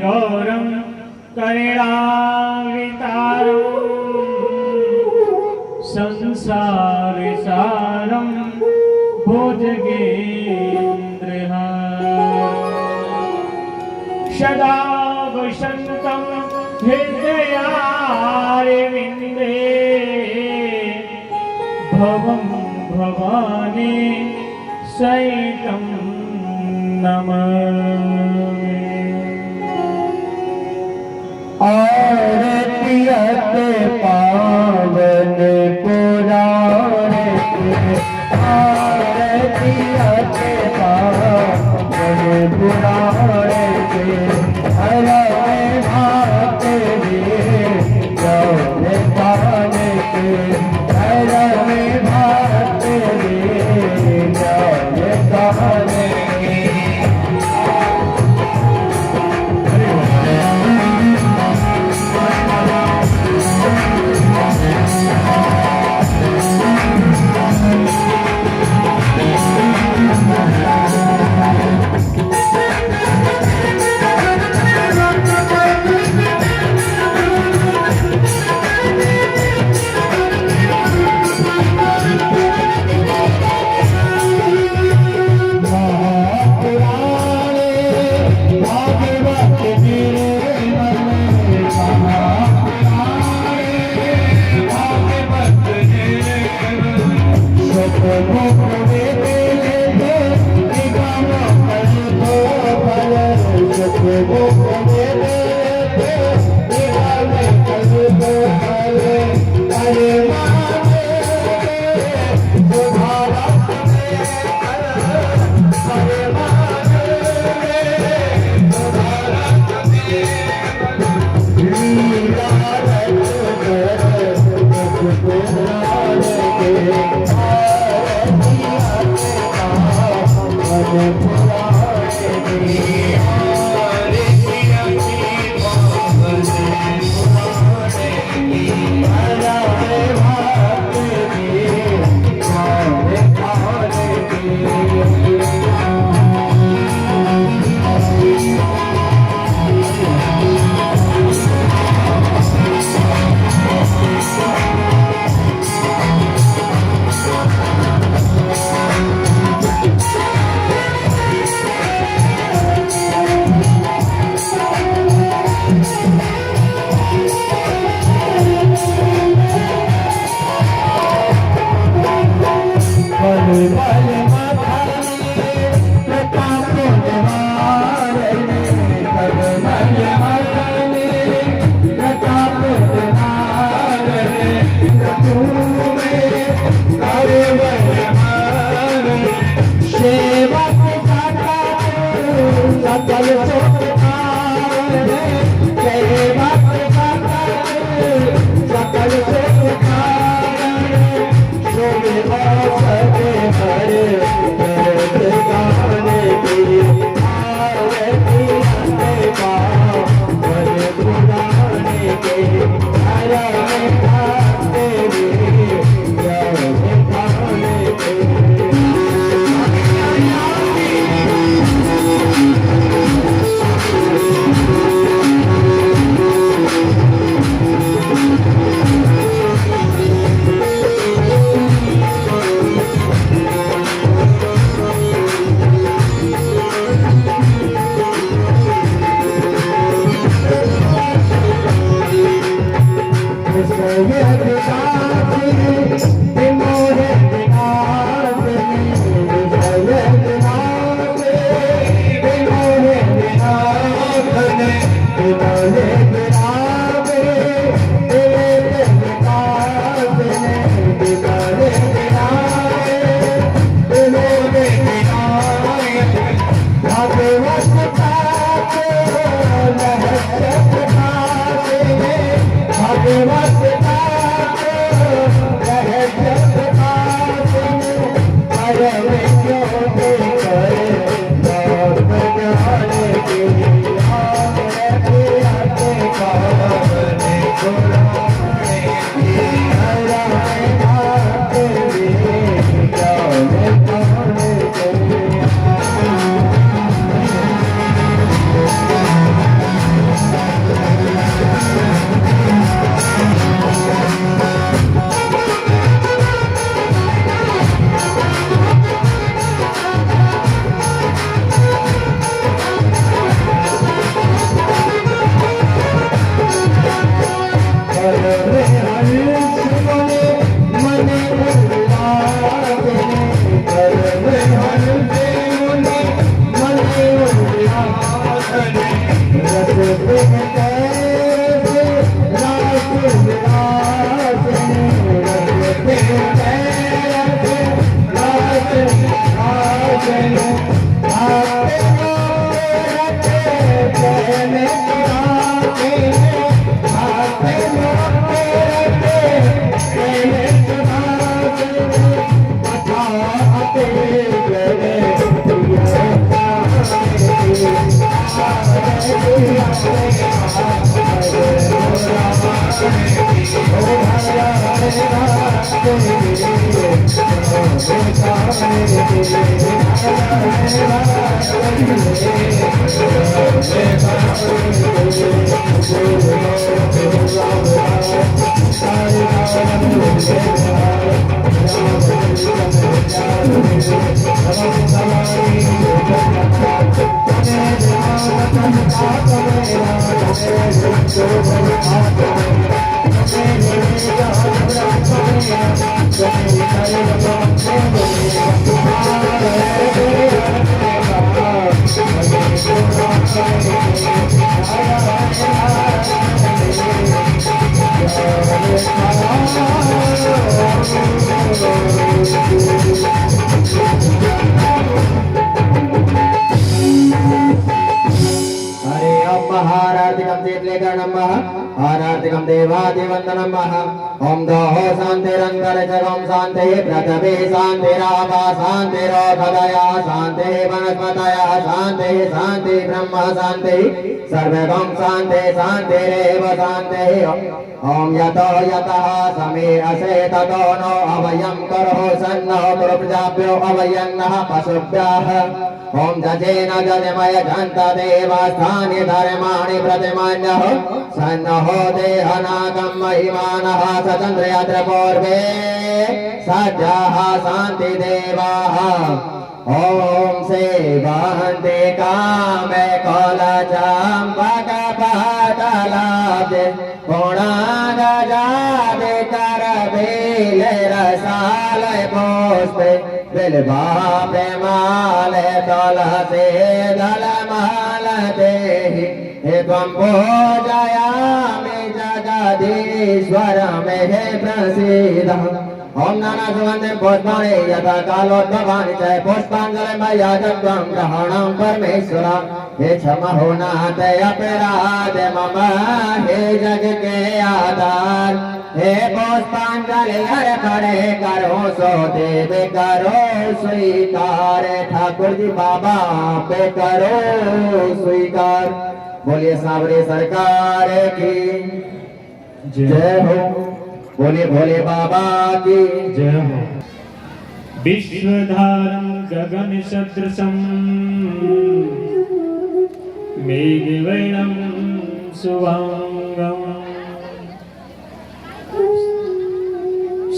गौरं करुणावितारं संसारसारं भुजगेन्द्रहारं सदा वसन्तं हृदयारविन्दे भवं भवानी सहितं नमामि। आरती पावन पुराणे आरती पावन पुराणे हर भात गौर पाने के हर भात गौर पाने Bhagavad Gita आराधिकं देवादिवन्दनमः ॐ दोः शान्तिरन्तरिक्षं शान्तिः पृथिवी शान्तिरापः शान्तिरोषधयः शान्तिः वनस्पतयः शान्तिः शान्तिः ब्रह्म शान्तिः सर्वगं शान्तिः शान्तिरेव शान्तिः ॐ यतो यतः समीरसे ततो नो अवयं करो सन्नो प्रजाभ्यो अवयन्नः पशुभ्यः ॐ जजेन जजमय जन्त देवस्थानि धर्माणि प्रतिमान्यः सन्नहो देहनागं महिमानः सचन्द्रयत्र पूर्वे सज्जः शान्तिदेवाः ॐ सेवन्ति कामे कलचम्बकपटलाब्धे गुणागजादे करबीलरसालय पुष्पे बिल्वा प्रेमालय तुलसी दलमालदेहि हे त्वं पूजयामि जगदीश्वरं हे प्रसीद ॐ नाना सुगन्धे पुष्पाणि यथा कालोद्भवानि च पुष्पाञ्जलिं मय्याजत्वं ग्रहणं परमेश्वर हे क्षमहो नाथ अपराध मम हे जग के आधार हे पुष्पांजलि हर खड़े करो सो देव करो स्वीकार ठाकुर जी बाबा पे करो स्वीकार बोलिए सावरे सरकार की जय हो बोलिए भोले बाबा की जय हो विश्वधारं गगन सदृशं मेघवर्णं शुभांगं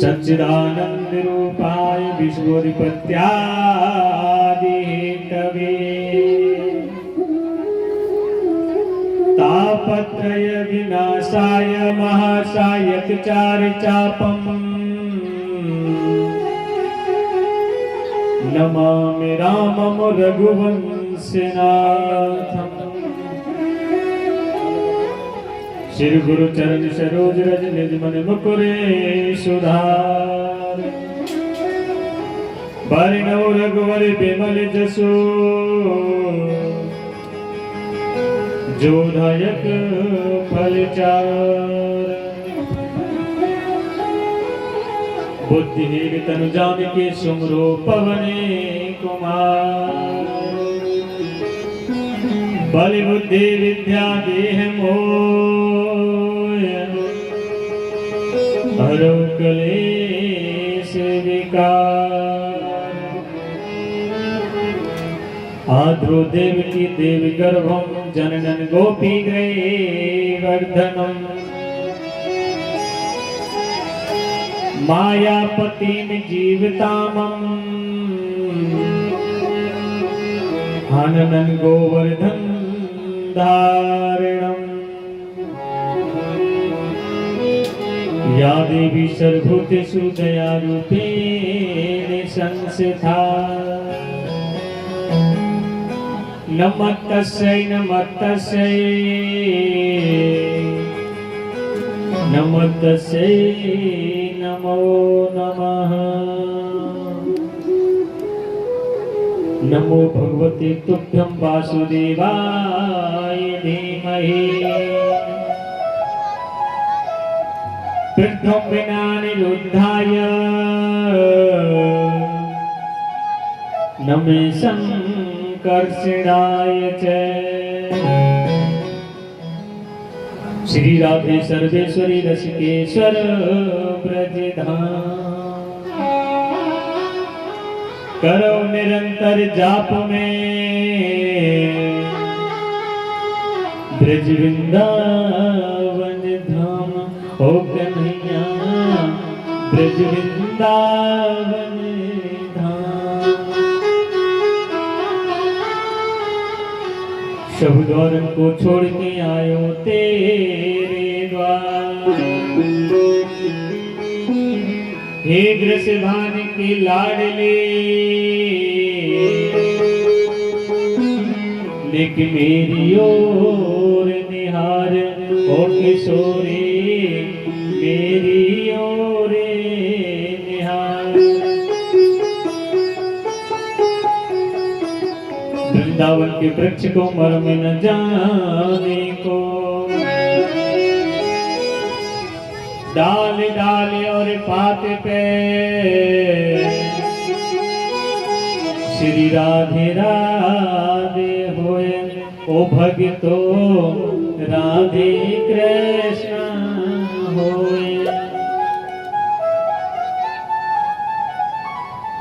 सच्चिदानंद रूपाय विश्वोत्पत्त्यादिहेतवे तापत्रय विनाशाय महाशायक चार चापम नमामि रामं रघुवंशनाथम् श्री गुरु चरण सरोज रज निज मन मुकुरे सुधार बरनौ रघुवर बिमल जसो जोधायक फलचार बुद्धिहीन तनु जानिके सुमरो पवने कुमार बल बुद्धि विद्या देह मोय हरो क्लेश विकार आद्रो देव की देव गर्भम जननन गोपी गए वर्धनम मायापतिम जीवतामम हननन गोवर्धन धारणम या देवी सर्वभूतेषु दयारूपेण संस्थिता नमस्तस्यै नमस्तस्यै नमस्तस्यै नमो नमः नमो भगवते तुभ्यं वासुदेवाय धीमहि पृथ्वीनानिरुद्धाय नमे संकर्षणाय च। श्री राधे सर्वेश्वरी रसिकेश्वर ब्रजधाम करो निरंतर जाप में ब्रज वृंदावन धाम हो कन्हैया ब्रज वृंदावन धाम। सब द्वार को छोड़ के आयो तेरे द्वार हे ग्रसभान की लाडली लेक मेरी ओर निहार ओ किशोरी मेरी ओर निहार। वृंदावन के वृक्ष को मर्म न जाने को डाल डाल और पात पे श्री राधे राधे होए ओ भगतो राधे कृष्ण होए।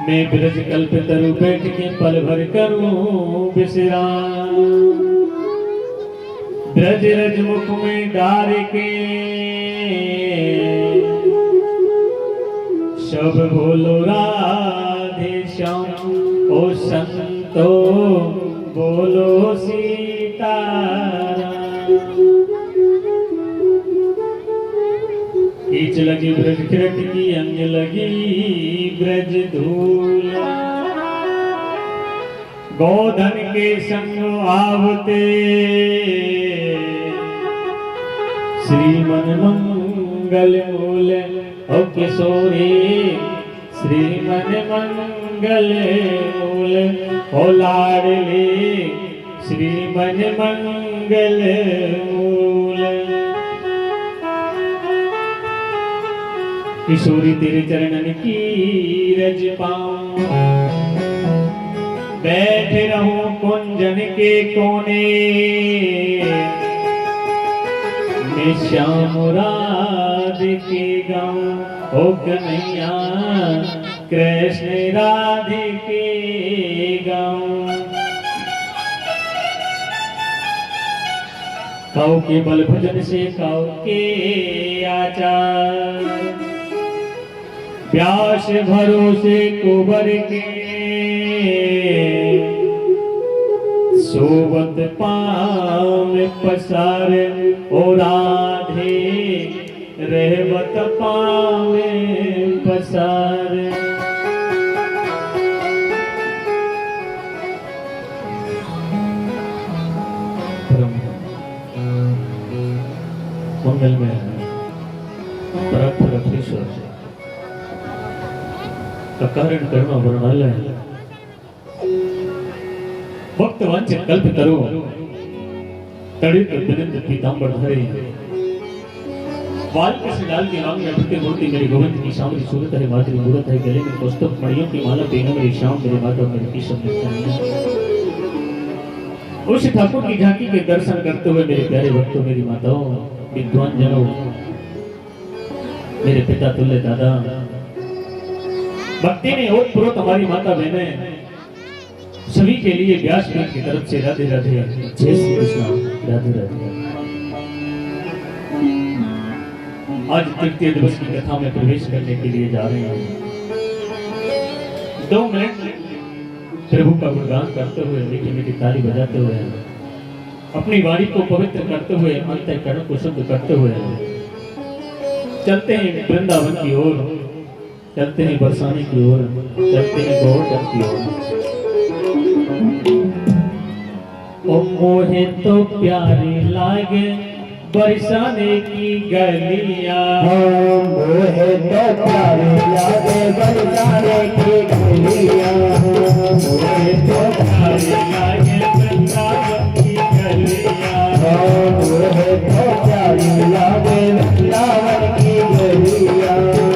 मैं ब्रज कल्प तरु बैठ के पल भर करूं विश्राम ब्रज रज मुख में डार के सब बोलो राधे श्याम ओ संतो बोलो सीताराम। कीच लगी ब्रज किरट की अंग लगी ब्रज धूल गोधन के संग आवते श्रीमन मंगल मूल ओ किशोरी श्रीमन मंगल मूल ओ लाडली श्रीमन मंगल मूल। किशोरी तेरे चरणन की रज पाऊं बैठ रहूं कुंजन के कोने मैं श्याम राधे गाऊं ओ कन्हैया कृष्ण राधे के गाऊं। काऊ के बल भजन से काऊ के आचार प्यास भरोसे कुबर के सोबत पाम पसार ओ राधे रहबत पावे पसार। मंगल में परमेश्वर का कारण कर्म वर्णालय भक्त वांछित कल्प तरु तड़ित बिनंद पीतांबर धरे बाल कृष्ण लाल की आंख में भक्ति मूर्ति मेरी गोविंद की सांवरी सूरत है माधुरी मूरत है गले में कौस्तुभ मणियों की माला पहने मेरी श्याम मेरे माधव मेरे किशोर उस ठाकुर की झांकी के दर्शन करते हुए मेरे प्यारे भक्तों मेरी माताओं विद्वान जनों मेरे पिता तुल्य दादा भक्ति ने और पुरो तुम्हारी माता बहने सभी के लिए व्यास पीठ की तरफ से राधे राधे जय श्री कृष्ण राधे राधे। आज तृतीय दिवस की कथा में प्रवेश करने के लिए जा रहे हैं। 2 मिनट प्रभु का गुणगान करते हुए मीठी मीठी ताली बजाते हुए अपनी वाणी को पवित्र करते हुए अंतःकरण को शुद्ध करते हुए चलते हैं वृंदावन की ओर चलते हैं बरसाने की ओर चलते हैं गोवर्धन की ओर। ओ मोहे तो प्यारी लागे बरसाने की गलियां मोहे तो प्यारे यादे बरसाने की गलियां मोहे तो प्यारे लागे वृंदावन की गलियां मोहे तो प्यारे यादे वृंदावन की गलियां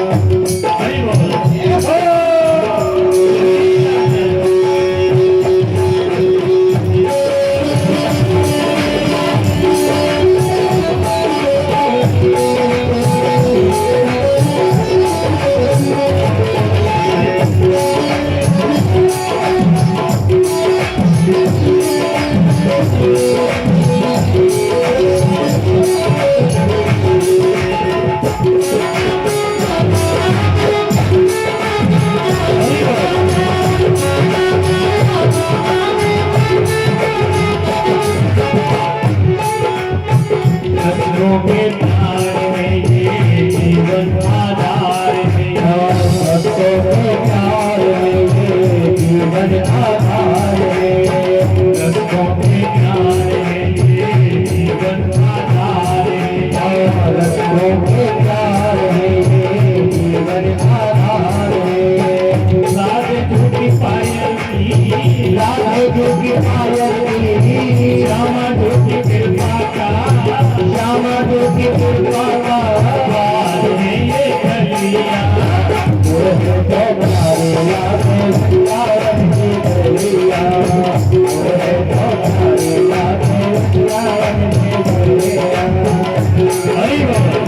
हरि बोल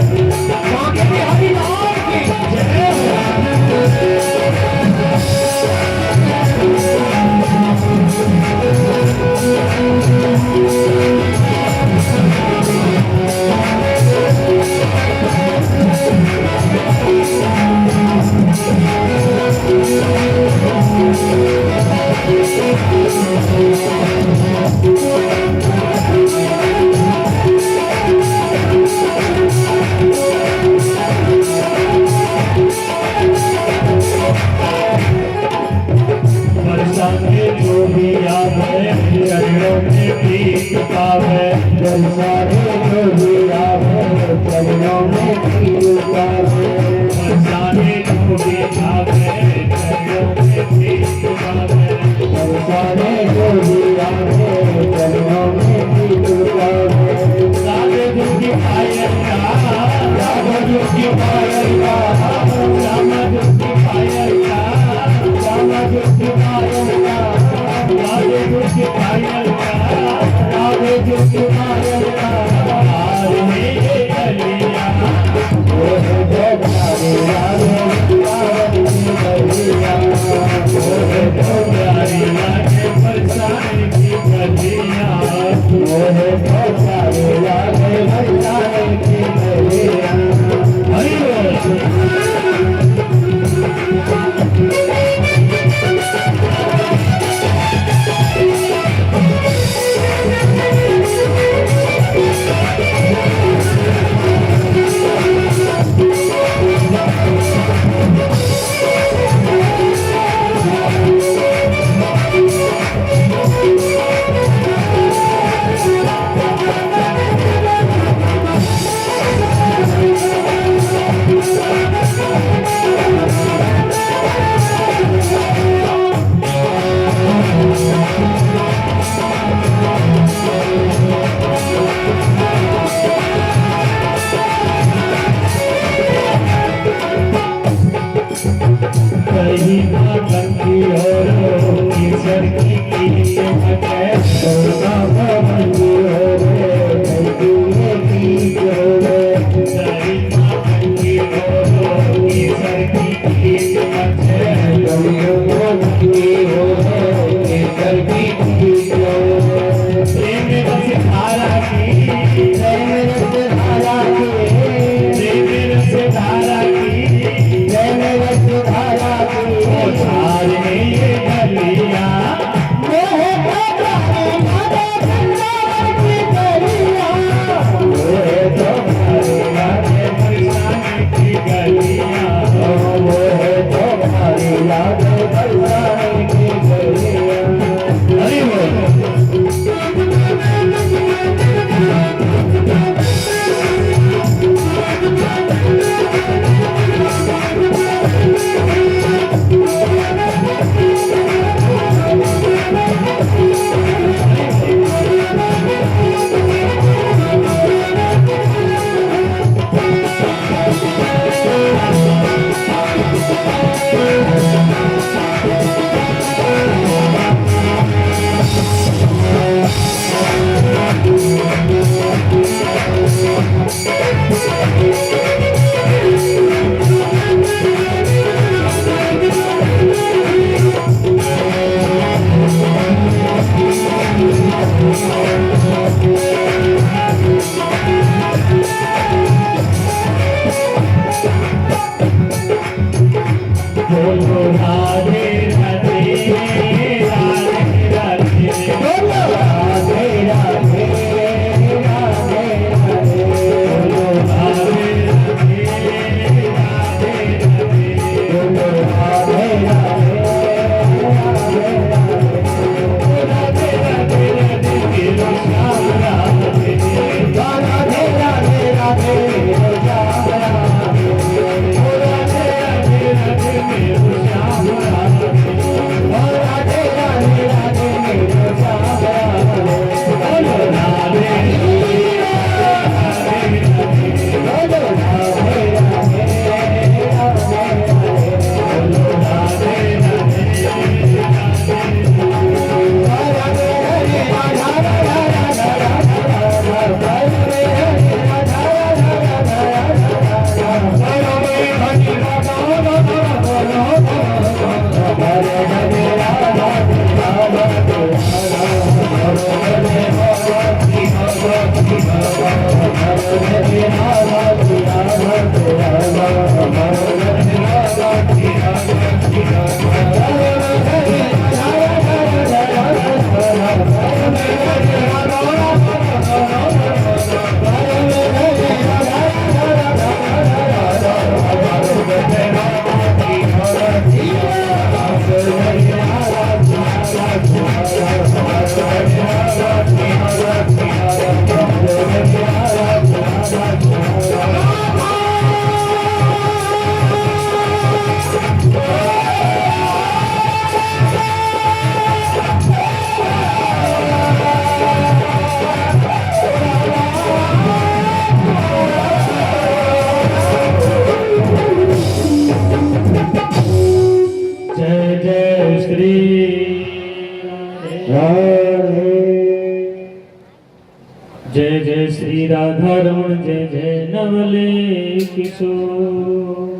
जय श्री राधा रमण जय जय नवले किशोर।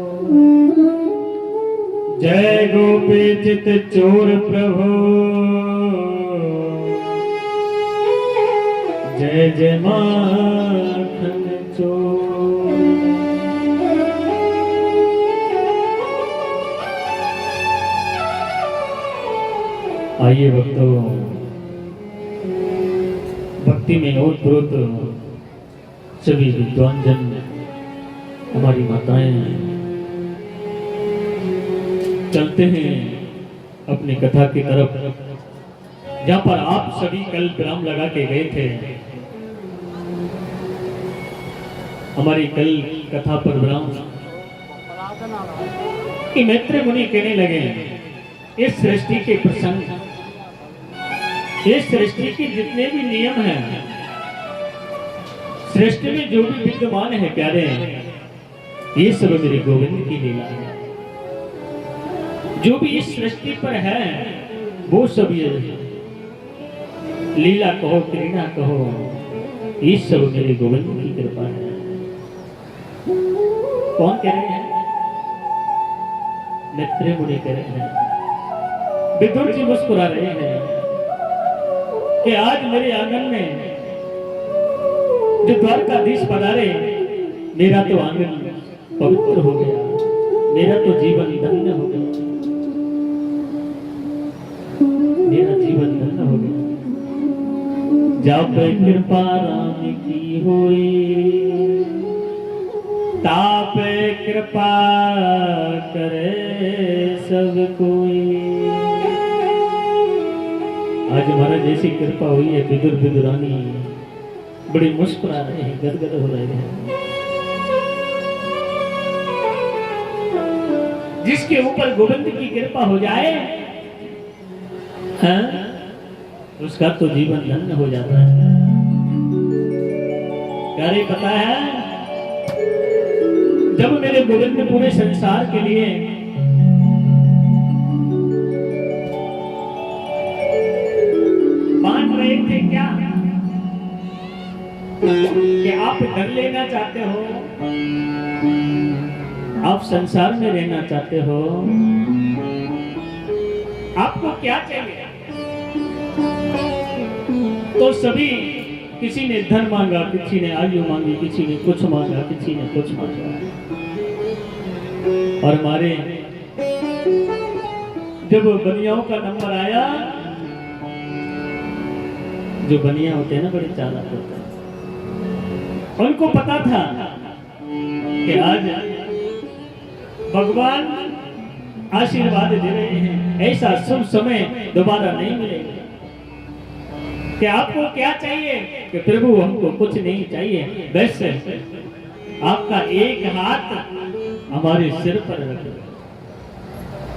जय गोपी चित चोर प्रभु जय जय माखन चोर। आइए भक्तों, भक्ति में ओतप्रोत सभी विद्वान जन, हमारी माताएं, चलते हैं अपनी कथा की तरफ, जहां पर आप सभी कल विराम लगा के गए थे। हमारी कल कथा पर विराम कि मैत्रेय मुनि कहने लगे, इस सृष्टि के प्रसंग, इस सृष्टि के जितने भी नियम हैं, सृष्टि में जो भी विद्यमान है प्यारे, ये सब मेरे गोविंद की लीला है। जो भी इस सृष्टि पर है वो सब ये लीला कहो, क्रीड़ा कहो, ये सब मेरे गोविंद की कृपा है। कौन कह रहे हैं? मैत्रेय मुनि कह रहे हैं। विदुर जी मुस्कुरा रहे हैं कि आज मेरे आंगन में जो द्वारकाधीश पधारे, मेरा तो आंगन पवित्र हो गया, मेरा तो जीवन धन्य हो गया, मेरा जीवन धन्य हो गया। जब कृपा राम की होई, ताप कृपा करे सब कोई। आज हमारा जैसी कृपा हुई है, विदुर विदुरानी बड़ी मुस्कुरा रहे हैं, गदगद हो रहे हैं। जिसके ऊपर गोविंद की कृपा हो जाए, हाँ, उसका तो जीवन धन्य हो जाता है। प्यारे पता है, जब मेरे गोविंद ने पूरे संसार के लिए मान रहे थे क्या कि आप घर लेना चाहते हो, आप संसार में रहना चाहते हो, आपको क्या चाहिए? तो सभी, किसी ने धन मांगा, किसी ने आयु मांगी, किसी ने कुछ मांगा, किसी ने कुछ मांगा। और हमारे जब बनियाओं का नंबर आया, जो बनिया होते हैं ना, बड़े चालाक होते हैं, उनको पता था कि आज भगवान आशीर्वाद दे रहे हैं, ऐसा शुभ समय दोबारा नहीं मिलेगा। कि आपको क्या चाहिए? कि प्रभु हमको कुछ नहीं चाहिए, बस आपका एक हाथ हमारे सिर पर रखो,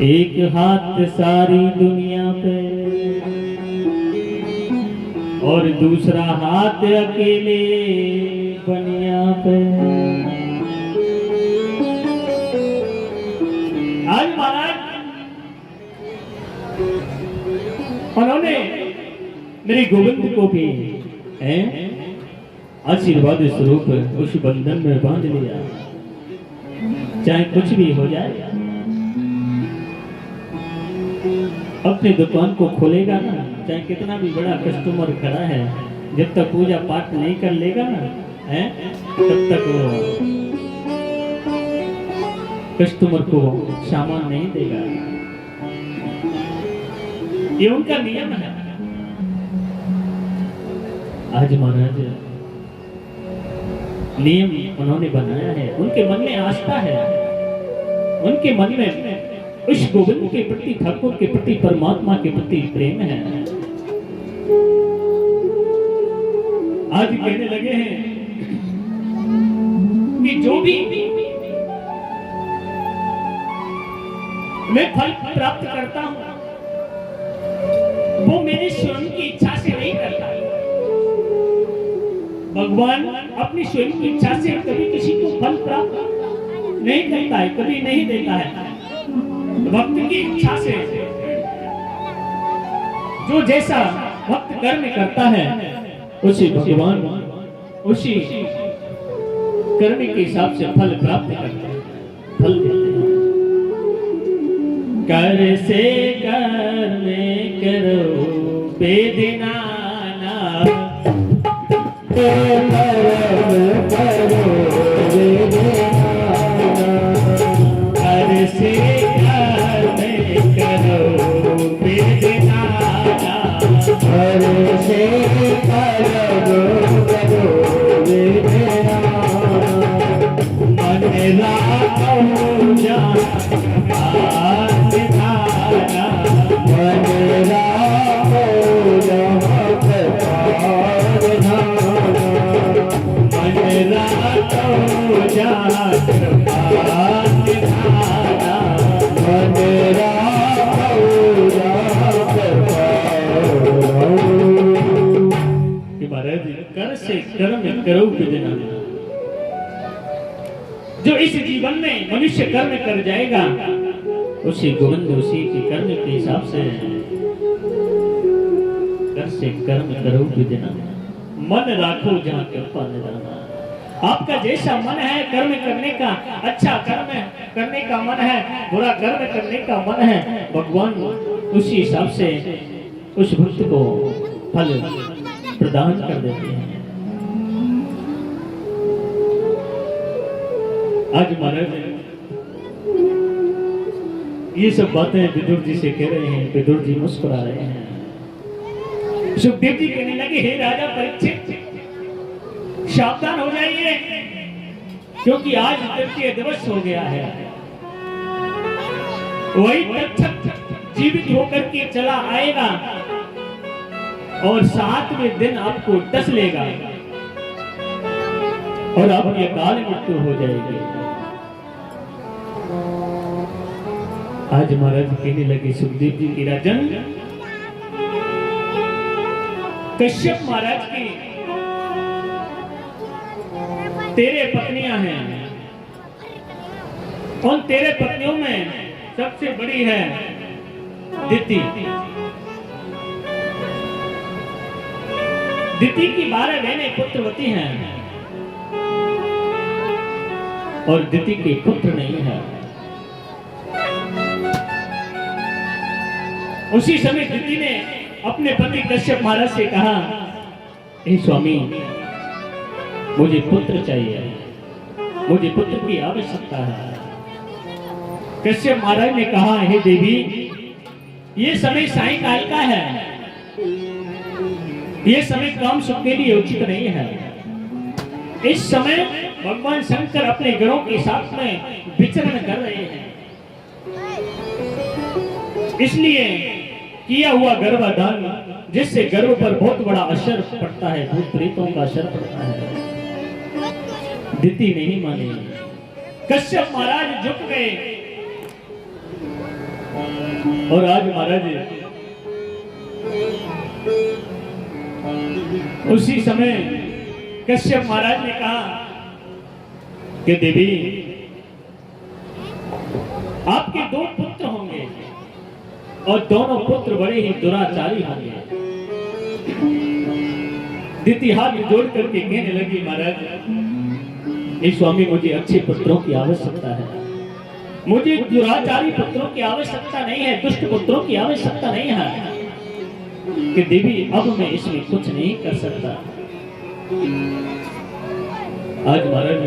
एक हाथ सारी दुनिया पे और दूसरा हाथ अकेले बनिया पे। आज महाराज उन्होंने मेरे गोविंद को भी आशीर्वाद स्वरूप उस बंधन में बांध लिया, चाहे कुछ भी हो जाए। अपनी दुकान को खोलेगा ना, चाहे कितना भी बड़ा कस्टमर खड़ा है, जब तक पूजा पाठ नहीं कर लेगा ना, तब तक वो कस्टमर को सामान नहीं देगा। ये उनका नियम है। आज महाराज नियम उन्होंने बनाया है, उनके मन में आस्था है, उनके मन में उस गोविंद के प्रति, ठाकुर के प्रति, परमात्मा के प्रति प्रेम है। आज कहने लगे हैं कि जो भी मैं फल प्राप्त करता हूं, वो मेरी स्वयं की इच्छा से नहीं करता। भगवान अपनी स्वयं की इच्छा से कभी किसी को फल प्राप्त नहीं करता है, कभी नहीं देता है। भक्त की इच्छा से जो जैसा भक्त कर्म करता है, उसे भगवान उसी कर्म के हिसाब से फल प्राप्त करते हैं, फल देते हैं। कर से कर्म करो बेदीनाना, कर्म करो बेदीनाना, कर से कर्म करो बेदीनाना, कर से कर्म करो बेदीनाना, मन राखो जान कर से कर्म करो बिना, जो इस जीवन में मनुष्य कर्म कर जाएगा उसी गोविंद उसी के कर्म के हिसाब से। कर से कर्म करो बिना, मन राखो जहाँ कृपा निधाना। आपका जैसा मन है कर्म करने का, अच्छा कर्म करने का मन है, बुरा कर्म करने का मन है, भगवान उसी हिसाब से उस भक्त को फल प्रदान कर देते हैं। आज महाराज ये सब बातें विदुर जी से कह रहे हैं। विदुर जी मुस्कुरा रहे हैं। सुखदेव जी कहने लगे, हे राजा परीक्षित, सावधान हो जाइए, क्योंकि आज तृतीय दिवस हो गया है। वही तक्षक जीवित होकर के चला आएगा और 7वें दिन आपको डस लेगा और आपकी अकाल मृत्यु हो जाएगी। आज महाराज कहने लगे सुखदेव जी की राजन, कश्यप महाराज की तेरे पत्नियां हैं और तेरे पत्नियों में सबसे बड़ी है दिति। दिति की 12 बहनें पुत्रवती हैं और दिति के पुत्र नहीं है। उसी समय दिति ने अपने पति कश्यप महाराज से कहा, हे स्वामी, मुझे पुत्र चाहिए, मुझे पुत्र की आवश्यकता है। कश्यप महाराज ने कहा, हे देवी, ये समय सायंकाल का है, ये समय काम सुख के लिए उचित नहीं है। इस समय भगवान शंकर अपने गणों के साथ में विचरण कर रहे हैं, इसलिए किया हुआ गर्भाधान जिससे गर्भ पर बहुत बड़ा असर पड़ता है, भूत प्रेतों का असर पड़ता है। दिति नहीं माने। कश्यप महाराज झुक गए और आज महाराज उसी समय कश्यप महाराज ने कहा कि देवी, आपके 2 पुत्र होंगे और दोनों पुत्र बड़े ही दुराचारी होंगे। दिति हाथ जोड़ करके कहने लगी, महाराज, हे स्वामी, मुझे अच्छे पुत्रों की आवश्यकता है, मुझे दुराचारी पुत्रों की आवश्यकता नहीं है, दुष्ट पुत्रों की आवश्यकता नहीं है। कि देवी, अब मैं इसमें कुछ नहीं कर सकता। आज महाराज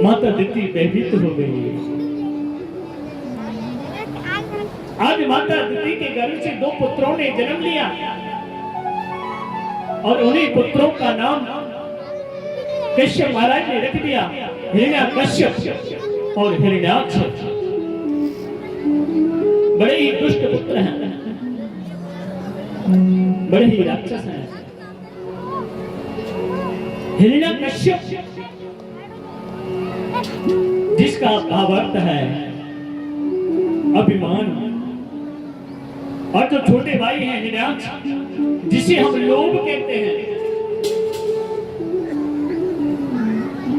माता दिति भयभीत हो गई। आज माता दिति के गर्भ से 2 पुत्रों ने जन्म लिया और उन्हीं पुत्रों का नाम कश्यप महाराज ने रख दिया, हिरण्याकश्यप और हिरण्याक्ष। बड़े ही दुष्ट पुत्र हैं, बड़े ही राक्षस हैं। हिरण्याकश्यप जिसका भावार्थ है अभिमान, और जो छोटे भाई हैं हिरण्याक्ष, जिसे हम लोभ कहते हैं।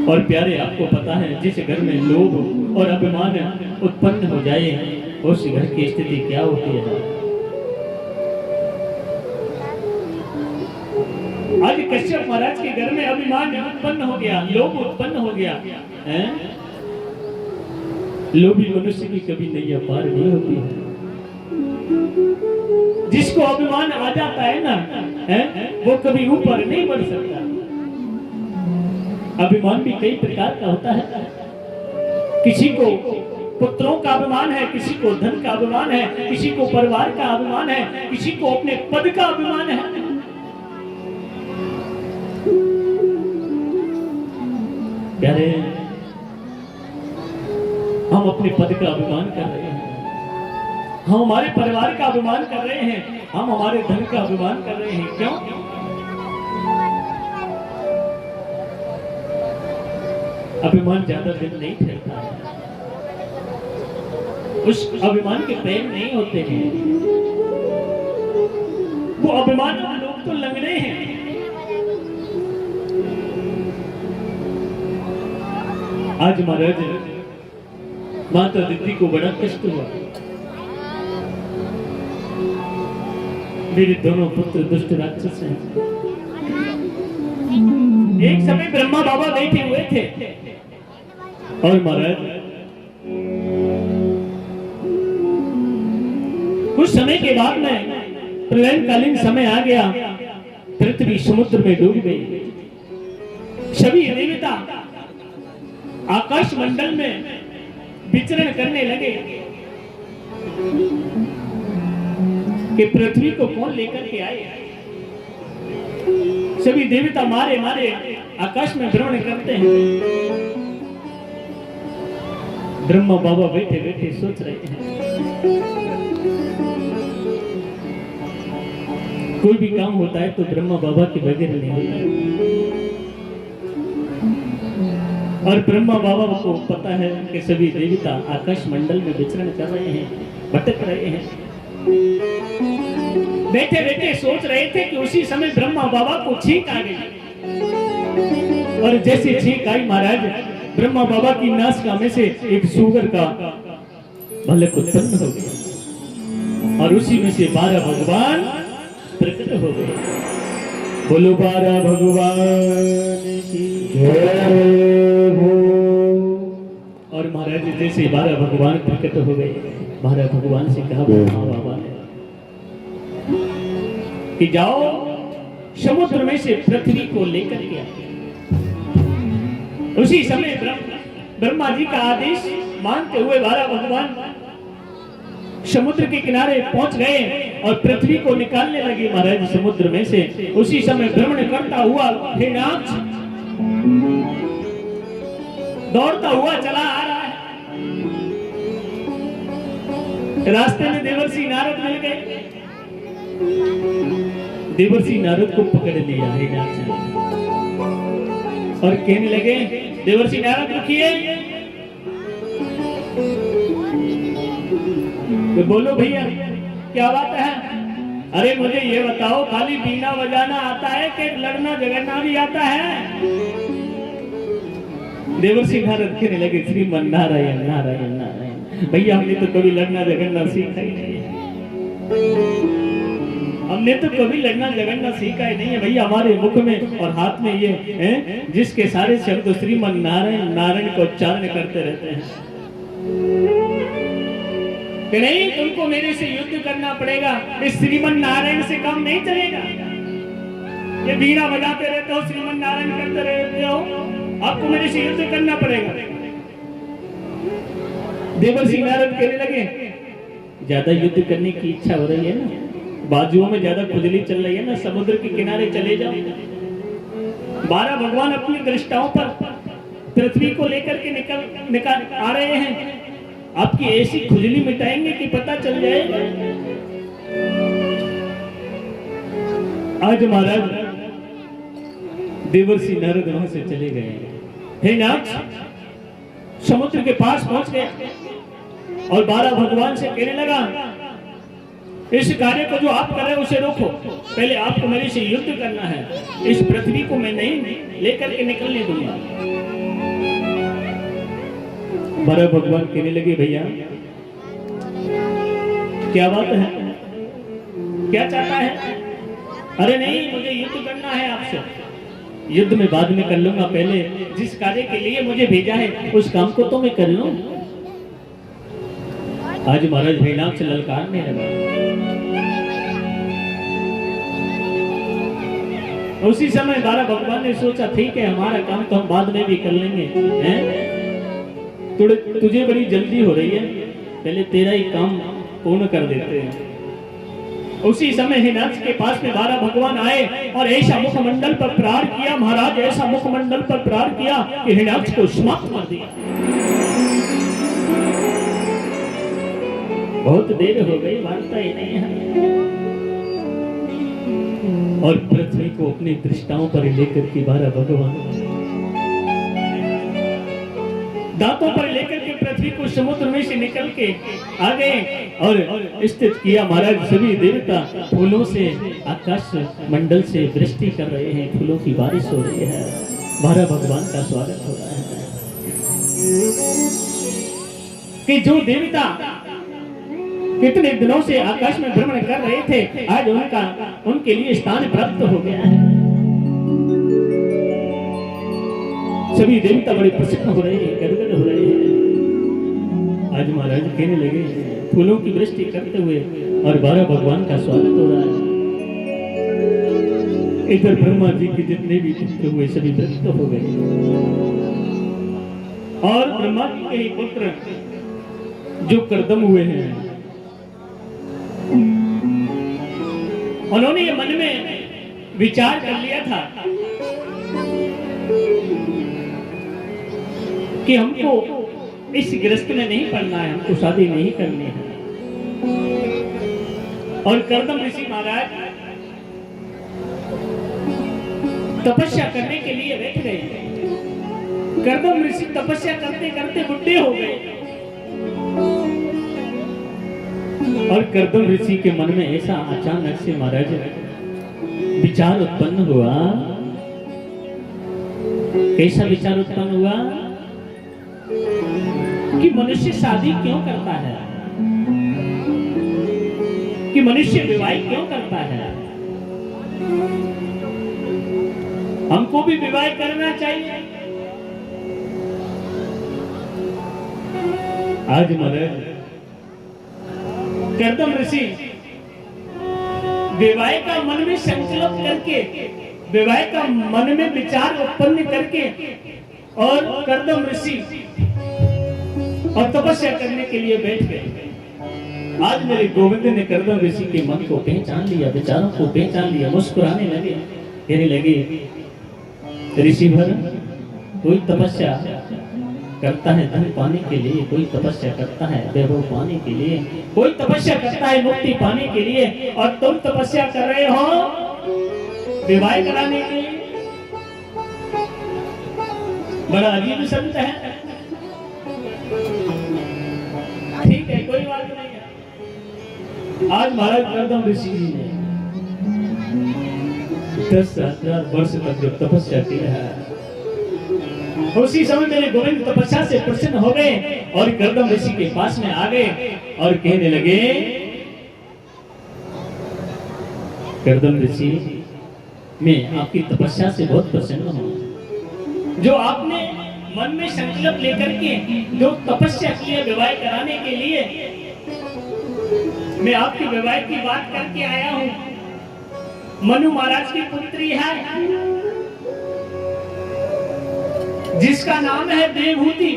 और प्यारे, आपको पता है, जिस घर में लोभ और अभिमान उत्पन्न हो जाए उस घर की स्थिति क्या होती है। आज कश्यप महाराज के घर में अभिमान उत्पन्न हो गया, लोभ उत्पन्न हो गया। लोभी मनुष्य की कभी नैया पार नहीं होती है। जिसको अभिमान आ जाता है ना, वो कभी ऊपर नहीं बढ़ सकता। अभिमान भी कई प्रकार का होता है। किसी को पुत्रों का अभिमान है, किसी को धन का अभिमान है, किसी को परिवार का अभिमान है, किसी को अपने पद का अभिमान है। प्यारे, हम अपने पद का अभिमान कर रहे हैं, हम हमारे परिवार का अभिमान कर रहे हैं, हम हमारे धन का अभिमान कर रहे हैं। क्यों? अभिमान ज्यादा दिन नहीं ठहरता है, उस अभिमान के पैर नहीं होते हैं। वो अभिमान लोग तो लंगड़े हैं। आज महाराज माता दीदी को बड़ा कष्ट हुआ। मेरे दोनों पुत्र दुष्ट राक्षस हैं। एक समय ब्रह्मा बाबा बैठे हुए थे और महाराज कुछ समय के बाद में प्रलयकालीन समय आ गया। पृथ्वी समुद्र में डूब गई। सभी देवता आकाश मंडल में विचरण करने लगे कि पृथ्वी को कौन लेकर के आए। सभी देवता मारे मारे आकाश में भ्रमण करते हैं। ब्रह्मा बाबा बैठे बैठे सोच रहे हैं। कोई भी काम होता है तो ब्रह्मा बाबा के बगैर नहीं होता। और ब्रह्मा बाबा को पता है कि सभी देवता आकाश मंडल में विचरण कर रहे हैं, भटक रहे हैं। बैठे बैठे सोच रहे थे कि उसी समय ब्रह्मा बाबा को छींक आ गई। और जैसे छींक आई महाराज, ब्रह्मा बाबा की नासिका में से एक सूगर का बालक उत्पन्न हो गया और उसी में से 12 भगवान प्रकट हो गए। बोलो 12 भगवान की जय हो। और महाराज जैसे 12 भगवान प्रकट हो गए, 12 भगवान से कहा ब्रह्मा बाबा ने कि जाओ समुद्र में से पृथ्वी को लेकर के आओ। उसी समय ब्रह्मा जी का आदेश मानते हुए 12 भगवान समुद्र के किनारे पहुंच गए और पृथ्वी को निकालने लगे महाराज समुद्र में से। उसी समय भ्रमण करता हुआ हिरण्याक्ष दौड़ता हुआ चला आ रहा है। रास्ते में देवर्षि नारद मिल गए। देवर्षि नारद को पकड़ लिया हिरण्याक्ष ने और कहने लगे, देवर्षि नारद रुकिए। तो बोलो भैया क्या बात है? अरे मुझे ये बताओ, खाली बीना बजाना आता है कि लड़ना झगड़ना भी आता है? देवर्षि नारद कहने लगे, श्रीमन नारायण नारायण नारायण। भैया हमने तो कभी लड़ना झगड़ना सीखा ही नहीं है। हमने तो कभी लड़ना झगड़ना सीखा ही नहीं है भैया। हमारे मुख में और हाथ में ये जिसके सारे शब्द श्रीमन नारायण नारायण को उच्चारण करते रहते हैं कि नहीं, तुमको मेरे से युद्ध करना पड़ेगा। इस श्रीमन नारायण से काम नहीं चलेगा। ये बीना बजाते रहते हो, श्रीमन नारायण करते रहते हो, आपको मेरे से युद्ध करना पड़ेगा। देवर्षि नारद कहने लगे, ज्यादा युद्ध करने की इच्छा हो रही है ना, बाजुओं में ज्यादा खुजली चल रही है ना, समुद्र के किनारे चले जाओ। 12 भगवान अपनी दृष्टाओं पर पृथ्वी को लेकर के निकल आ रहे हैं। आपकी ऐसी खुजली मिटाएंगे कि पता चल जाएगा। आज महाराज देवर्षि नारद वहां से चले गए। हिरण्याक्ष समुद्र के पास पहुंच गया और 12 भगवान से कहने लगा, इस कार्य को जो आप कर रहे हो उसे रोको। पहले आपको मेरे से युद्ध करना है। इस पृथ्वी को मैं नहीं लेकर के निकलने दूंगा। 12 भगवान कहने लगे, भैया क्या बात है, क्या चाहता है? अरे नहीं, मुझे युद्ध करना है आपसे। युद्ध में बाद में कर लूंगा, पहले जिस कार्य के लिए मुझे भेजा है उस काम को तो मैं कर लूं। आज महाराज भैनाक से ललकारने लगा। उसी समय बारह भगवान ने सोचा ठीक है, हमारा काम तो हम बाद में भी कर लेंगे, हैं? तुझे बड़ी जल्दी हो रही है, पहले तेरा ही काम पूर्ण कर देते हैं। उसी समय हिरण्याक्ष के पास में 12 भगवान आए और ऐसा मुखमंडल पर प्रहार किया, महाराज ऐसा मुखमंडल पर प्रहार किया कि हिरण्याक्ष को समाप्त कर दिया। बहुत देर हो गई, वार्ता ही नहीं है। और पृथ्वी को अपनी दृष्टाओं पर लेकर के 12 भगवान दांतों पर लेकर के पृथ्वी को समुद्र में से निकल के आ गए और स्थित किया। महाराज सभी देवता फूलों से आकाश मंडल से वृष्टि कर रहे हैं, फूलों की बारिश हो रही है, 12 भगवान का स्वागत हो रहा है। कि जो देवता कितने दिनों से आकाश में भ्रमण कर रहे थे, आज उनके लिए स्थान प्राप्त हो गया है। सभी देवता बड़े प्रसन्न हो रहे हैं, गदगद हो रहे हैं। आज महाराज कहने लगे फूलों की वृष्टि करते हुए और 12 भगवान का स्वागत हो रहा है। इधर ब्रह्मा जी के जितने भी पुत्र हुए सभी तृप्त हो गए और ब्रह्मा जी के ही पुत्र जो कर्दम हुए हैं, उन्होंने ये मन में विचार कर लिया था कि हमको इस गृहस्थ में नहीं पढ़ना है, हमको शादी नहीं करनी है। और कर्दम ऋषि महाराज तपस्या करने के लिए बैठ गए। कर्दम ऋषि तपस्या करते करते बुढ़े हो गए और कर्दम ऋषि के मन में ऐसा अचानक से महाराज विचार उत्पन्न हुआ। कैसा विचार उत्पन्न हुआ कि मनुष्य शादी क्यों करता है, कि मनुष्य विवाह क्यों करता है, हमको भी विवाह करना चाहिए। आज महाराज कर्दम ऋषि विवाह का मन में संकल्प करके, विवाह का मन में विचार उत्पन्न करके और कर्दम ऋषि और तपस्या करने के लिए बैठ गए। आज मेरे गोविंद ने कर्दम ऋषि के मन को पहचान लिया, विचारों को पहचान लिया, मुस्कुराने लगे, कहने लगे ऋषिवर, कोई तपस्या करता है धन पाने के लिए, कोई तपस्या करता है वैभव पाने के लिए, कोई तपस्या करता है मुक्ति पाने के लिए, और तुम तपस्या कर रहे हो विवाह कराने के लिए। बड़ा अजीब संत है। ठीक है, कोई बात नहीं है। आज महाराज कर्दम ऋषि जी ने 10,000 वर्ष तक जो तपस्या की है, उसी समय मेरे गोविंद तपस्या से प्रसन्न हो गए और कर्दम ऋषि के पास में आ गए और कहने लगे कर्दम ऋषि, मैं आपकी तपस्या से बहुत प्रसन्न हूं। जो आपने मन में संकल्प लेकर के जो तपस्या की है विवाह कराने के लिए, मैं आपके विवाह की बात करके आया हूं। मनु महाराज की पुत्री है जिसका नाम है देवहूति।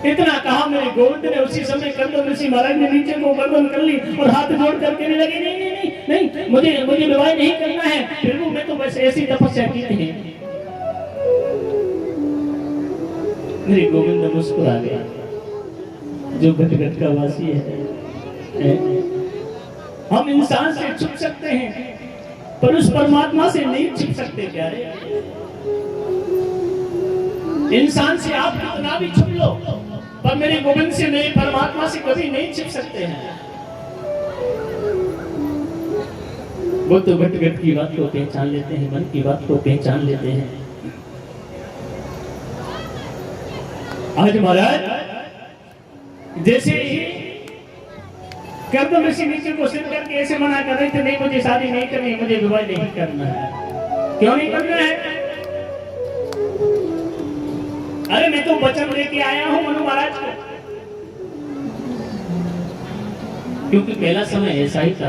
इतना कहा मेरे गोविंद ने, उसी समय कर्दम ऋषि महाराज ने नीचे को गर्दन कर ली और हाथ जोड़ कर कहने लगे नहीं नहीं नहीं नहीं, मुझे विवाह नहीं करना है, फिर वो मैं तो बस ऐसी तपस्या की थी। मेरे गोविंद मुस्कुरा गया। जो घट का वासी है, हम इंसान से छुप सकते हैं पर उस परमात्मा से नहीं छिप सकते प्यारे। इंसान से आप कितना भी छुप लो, पर मेरे गोविंद से, मेरे परमात्मा से कभी नहीं छिप सकते हैं। वो तो घट की बात को पहचान लेते हैं, मन की बात को पहचान लेते हैं। आज महाराज जैसे गर्दन ऋषि नीचे को सिर करके ऐसे मना कर रहे थे, नहीं मुझे शादी नहीं करनी, मुझे विवाह नहीं करना है। क्यों नहीं करना है? अरे मैं तो वचन लेके आया हूं मनु महाराज को। क्योंकि पहला समय ऐसा ही था।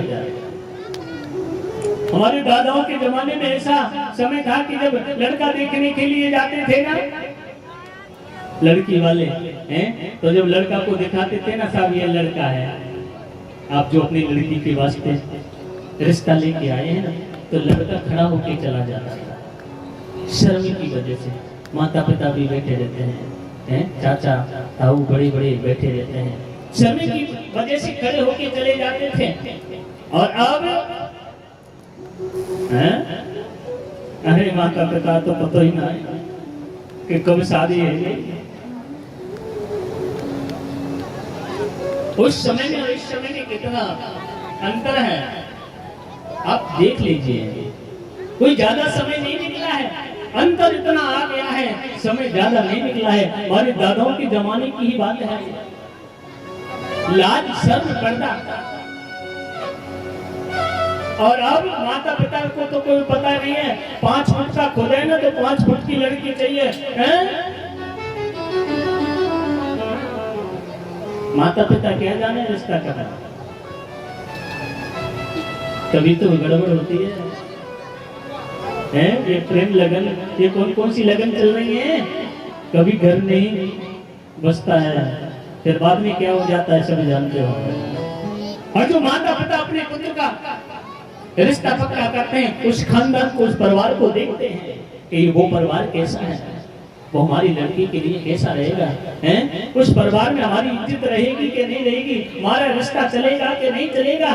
हमारे दादाओं के जमाने में ऐसा समय था कि जब लड़का देखने के लिए जाते थे ना लड़की वाले हैं, तो जब लड़का को दिखाते थे ना, साहब ये लड़का है, आप जो अपनी लड़की के वास्ते रिश्ता लेके आए हैं ना, तो लड़का खड़ा होके चला जाता था शर्म की वजह से। माता पिता भी बैठे रहते हैं, चाचा ताऊ बड़े बड़े बैठे रहते हैं, शर्म की वजह से खड़े होके चले जाते थे। और अब अरे माता पिता तो पता ही ना है कि कब शादी है। उस समय में और इस समय में कितना अंतर है आप देख लीजिए। कोई ज्यादा समय नहीं निकला है, अंतर इतना आ गया है, समय ज्यादा नहीं निकला है। हमारे दादाओं के जमाने की ही बात है। लाज शर्म पर्दा, और अब माता पिता को तो कोई पता नहीं है। 5 फुट का खुद है ना, तो 5 फुट की लड़की चाहिए है? माता पिता क्या जाने रिश्ता करना, कभी तो गड़बड़ होती है। ये प्रेम लगन, ये कौन कौन सी लगन चल रही है, कभी घर नहीं बसता है, फिर बाद में क्या हो जाता है सब जानते हो। और जो माता पिता अपने पुत्र का रिश्ता पक्का करते हैं, उस खानदान को, उस परिवार को देखते हैं कि वो परिवार कैसा है, वो हमारी लड़की के लिए कैसा रहेगा, हैं? उस परिवार में हमारी इज्जत रहेगी कि नहीं रहेगी, हमारा रिश्ता चलेगा कि नहीं चलेगा।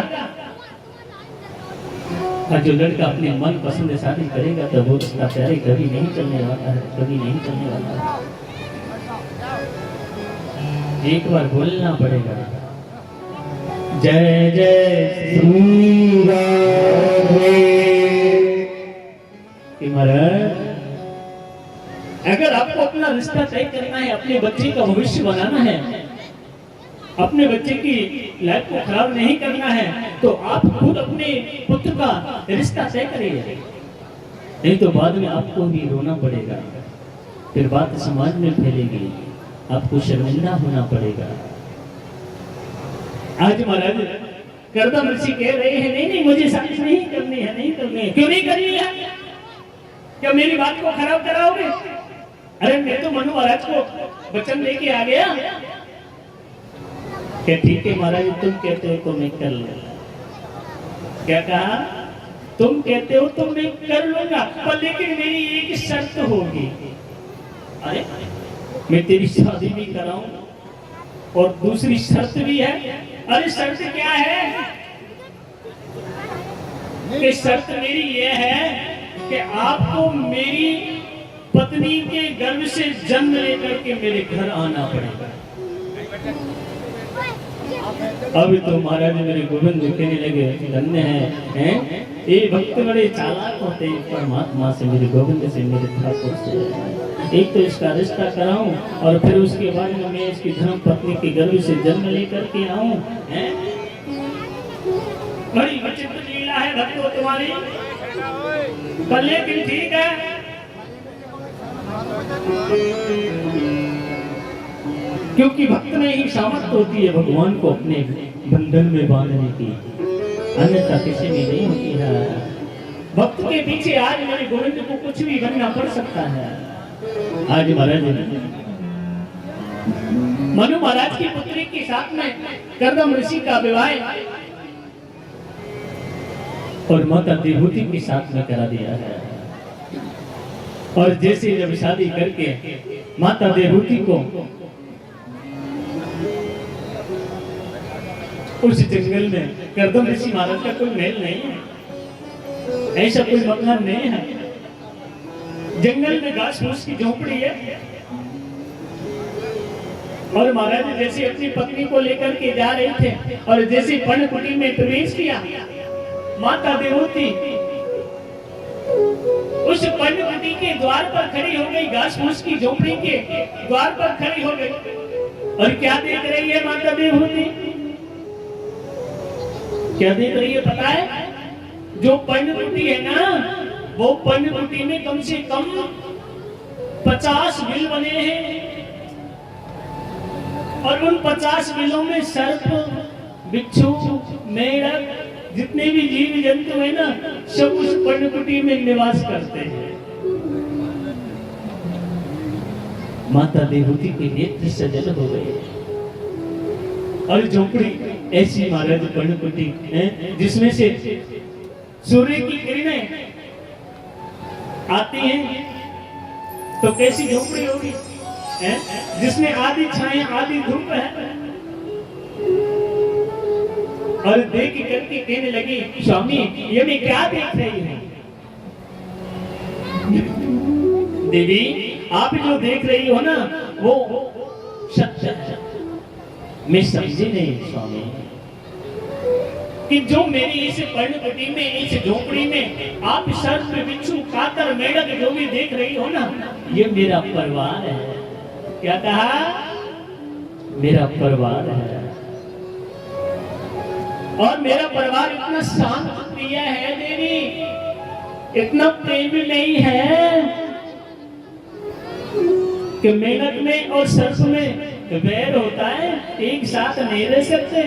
और जो लड़का अपने मन पसंद शादी करेगा तो वो रिश्ता प्यारे कभी नहीं चलने वाला है, कभी नहीं चलने वाला है। एक बार बोलना पड़ेगा, जय जय श्री राधे। महाराज अगर आपको अपना रिश्ता तय करना है, अपने बच्चे का भविष्य बनाना है, अपने बच्चे की लाइफ को खराब नहीं करना है, तो आप खुद अपने पुत्र का रिश्ता तय करिए, नहीं तो बाद में आपको भी रोना पड़ेगा, फिर बात समाज में फैलेगी, आपको शर्मिंदा होना पड़ेगा। आज महाराज गर्दन ऋषि कह रहे हैं, नहीं नहीं मुझे शादी नहीं करनी है, नहीं करनी है। क्यों नहीं करनी है? क्या मेरी बात को खराब कराओगे? अरे मैं तो मनु महाराज को वचन लेके आ गया कि ठीक है महाराज, तुम कहते हो तो मैं कर लूंगा। क्या कहा? तुम कहते हो तो मैं कर लूंगा, पर लेकिन मेरी एक शर्त होगी। अरे मैं तेरी शादी भी कराऊं और दूसरी शर्त भी है। अरे शर्त क्या है? कि शर्त मेरी ये है कि आपको मेरी पत्नी के गर्भ से जन्म लेकर के मेरे घर आना पड़ेगा। अभी तो महाराज मेरे गोविंद कहने लगे, धन्य हैं? ये भक्त बड़े चालाक होते हैं, परमात्मा से, मेरे गोविंद से, मेरे ठाकुर से। एक तो इसका रिश्ता कराऊं और फिर उसके बाद में मैं इसकी धर्म पत्नी के गर्भ से जन्म लेकर के आऊं। बड़ी विचित्र लीला है भक्तों तुम्हारी, पर लेकिन ठीक है। क्योंकि भक्त में ही सामर्थ्य होती है भगवान को अपने बंधन में बांधने की, अन्यथा किसी में नहीं होती है। भक्त के पीछे आज मेरे गोविंद को कुछ भी बनना पड़ सकता है। आज महाराज मनु महाराज की पुत्री के साथ में गर्दम ऋषि का विवाह और माता देवहूति के साथ में करा दिया है। और जैसे जब शादी करके माता देवहूति को उस जंगल में, गर्दम ऋषि महाराज का कोई महल नहीं है, ऐसा कोई मकान नहीं है, जंगल में घास फूस की झोपड़ी है। और महाराज जैसे अपनी पत्नी को लेकर के जा रहे थे और जैसे पर्णकुटी में प्रवेश किया, माता देवहूति उस पर्णकुटी के द्वार पर खड़ी हो गई, घास फूस की झोपड़ी के द्वार पर खड़ी हो गई। और क्या देख रही है माता देवहूति? क्या देख रही है पता है? जो पर्णकुटी है ना, वो पर्णकुटी में कम से कम 50 बिल बने हैं और उन 50 बिलों में सर्प, बिच्छू, मेढक, जितने भी जीव जंतु है ना, सब उस पर्णकुटी में निवास करते हैं। माता देवहूति के नेत्र सजल हो गए और झोपड़ी ऐसी महाराज पर्णकुटी है जिसमें से सूर्य की किरणें आती हैं, तो कैसी झोपड़ी होगी है? जिसमें आधी छाया आधी धूप है। और देख करके कहने लगी, स्वामी ये मैं क्या देख रही हूं? देवी आप जो देख रही हो ना, वो सत्य है। मैं समझी नहीं स्वामी कि जो मेरी इस पर्णकुटी में, इस झोपड़ी में आप सर्प, बिच्छू, कातर, मेढक जो भी देख रही हो ना, ये मेरा परिवार है। क्या कहा? मेरा परिवार है। और मेरा परिवार इतना शांत प्रिय है देवी, इतना प्रेमी नहीं है कि मेढक में और सर्प में वैर होता है, एक साथ नहीं रह सकते,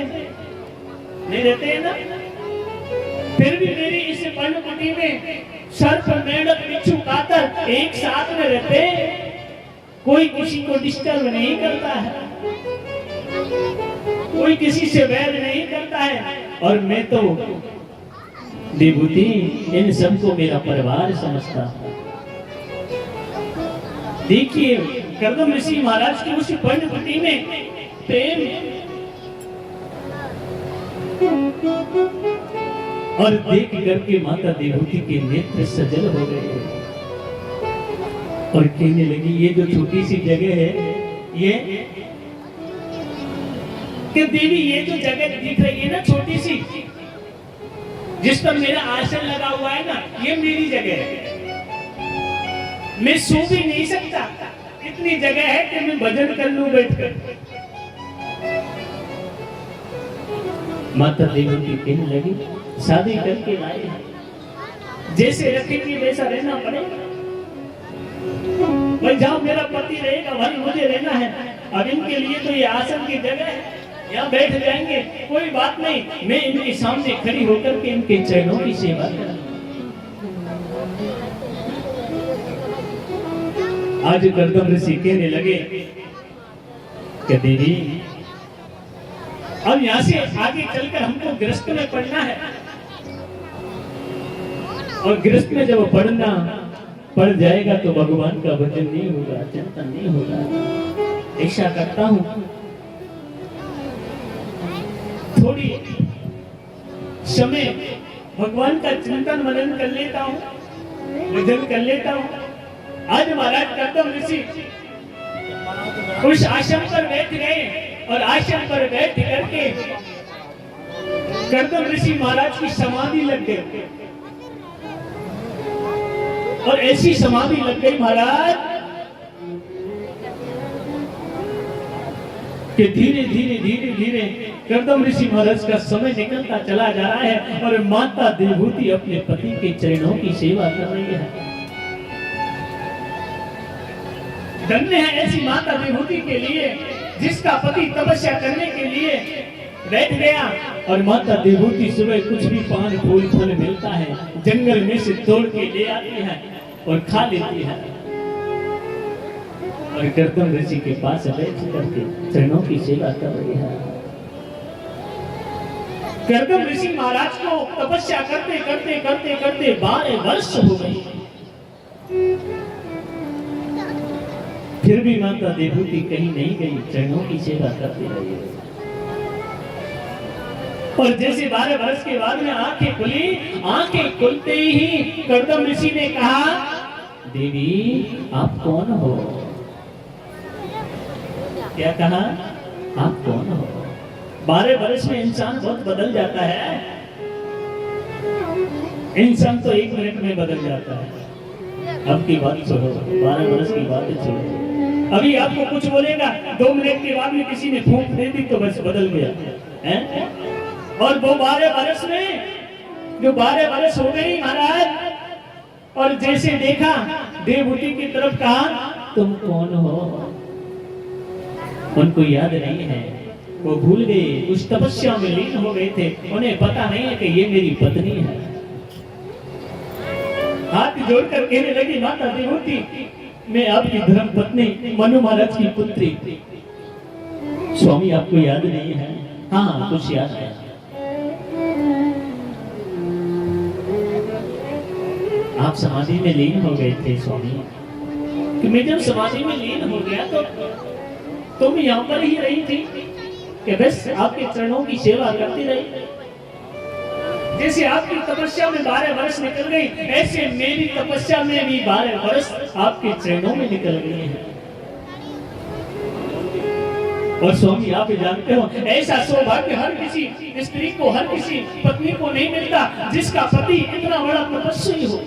नहीं रहते हैं ना। फिर भी मेरी इस पर्णकुटी में सर्प, मेढक, बिच्छू, कातर एक साथ में रहते, कोई किसी को डिस्टर्ब नहीं करता है, कोई किसी से वैर नहीं करता है। और मैं तो विभूति इन सबको मेरा परिवार समझता हूं। देखिए कर्दम ऋषि महाराज की उस पर्णकुटी में प्रेम और देख करके माता देवहूति के नेत्र सजल हो गए और कहने लगी, ये जो छोटी सी जगह है, ये कि देवी ये जो जगह दिख रही है ना छोटी सी, जिस पर मेरा आसन लगा हुआ है ना, ये मेरी जगह है। मैं सो भी नहीं सकता, इतनी जगह है कि मैं भजन कर लूं बैठकर। माता देवहूति कहने लगी, शादी करके लाए, जैसे रखेंगे वैसा रहना पड़ेगा। भाई जहां मेरा पति रहेगा वहीं मुझे रहना है। अब इनके लिए तो ये आसन की जगह है, यहाँ बैठ जाएंगे, कोई बात नहीं। मैं इनके सामने खड़ी होकर के इनके चरणों की सेवा करूं। आज कर्दम ऋषि कहने लगे कि देवी अब यहाँ से आगे चलकर हमको गृहस्थ में पढ़ना है, और गृहस्थ में जब पढ़ जाएगा तो भगवान का भजन नहीं होगा, चिंतन नहीं होगा। ऐसा करता हूं, थोड़ी समय भगवान का चिंतन मनन कर लेता हूं, भजन कर लेता हूं। आज महाराज कर्दम ऋषि उस आश्रम पर बैठ गए और आश्रम पर बैठ करके कर्दम ऋषि महाराज की समाधि लग गई, और ऐसी समाधि लग गई महाराज कि धीरे धीरे धीरे धीरे कर्दम ऋषि महाराज का समय निकलता चला जा रहा है और माता देवहूति अपने पति के चरणों की सेवा कर रही है। धन्य है ऐसी माता देवहूति के लिए जिसका पति तपस्या करने के लिए बैठ गया, और माता देवहूति सुबह कुछ भी पान फूल फल मिलता है जंगल में से तोड़ के ले आती है और खा लेती है, और कर्दम ऋषि के पास बैठ करके चरणों की सेवा कर रही है। कर्दम ऋषि महाराज को तपस्या करते करते करते करते 12 वर्ष हो गए, फिर भी माता देवहूति कहीं नहीं गई, चरणों की सेवा करती रही। और जैसे 12 वर्ष के बाद में आंखें खुली, आंखें खुलते ही कर्दम ऋषि ने कहा, देवी आप कौन हो? क्या कहा? आप कौन हो? 12 वर्ष में इंसान बहुत बदल जाता है, इंसान तो 1 मिनट में बदल जाता है। अब की बात छोड़ो, 12 वर्ष की बात छोड़ो। अभी आपको कुछ बोलेगा, 2 मिनट के बाद में किसी ने फूंक दे दी तो बस बदल गया है। और वो 12 वर्ष में जो 12 वर्ष हो गई महाराज, और जैसे देखा देवहूति की तरफ कहा तुम कौन हो, उनको याद नहीं है, वो भूल गए, उस तपस्या में लीन हो गए थे, उन्हें पता नहीं है कि ये मेरी पत्नी है। हाथ जोड़कर कहने लगी माता देवहूति, मैं आपकी धर्म पत्नी मनु महाराज की पुत्री। स्वामी आपको याद नहीं है? हाँ कुछ याद है। आप समाधि में लीन हो गए थे स्वामी, कि मैं जब समाधि में लीन हो गया तो तुम यहाँ पर ही रही थी कि बस आपके चरणों की सेवा करती रही। जैसे आपकी तपस्या में 12 वर्ष निकल गई, ऐसे मेरी तपस्या में भी 12 वर्ष आपके चरणों में निकल गए हैं। और स्वामी आप जानते हो, ऐसा सौभाग्य हर किसी स्त्री को, हर किसी पत्नी को नहीं मिलता जिसका पति इतना बड़ा तपस्वी हो।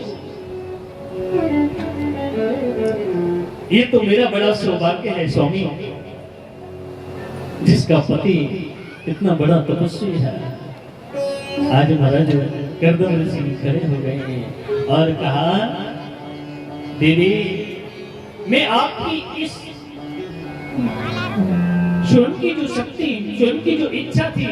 ये तो मेरा बड़ा सौभाग्य है स्वामी, जिसका पति इतना बड़ा तपस्वी है। आज महाराज करदम ऋषि खड़े हो गए और कहा, दीदी मैं आपकी इस स्वयं की जो शक्ति, स्वयं की जो इच्छा थी,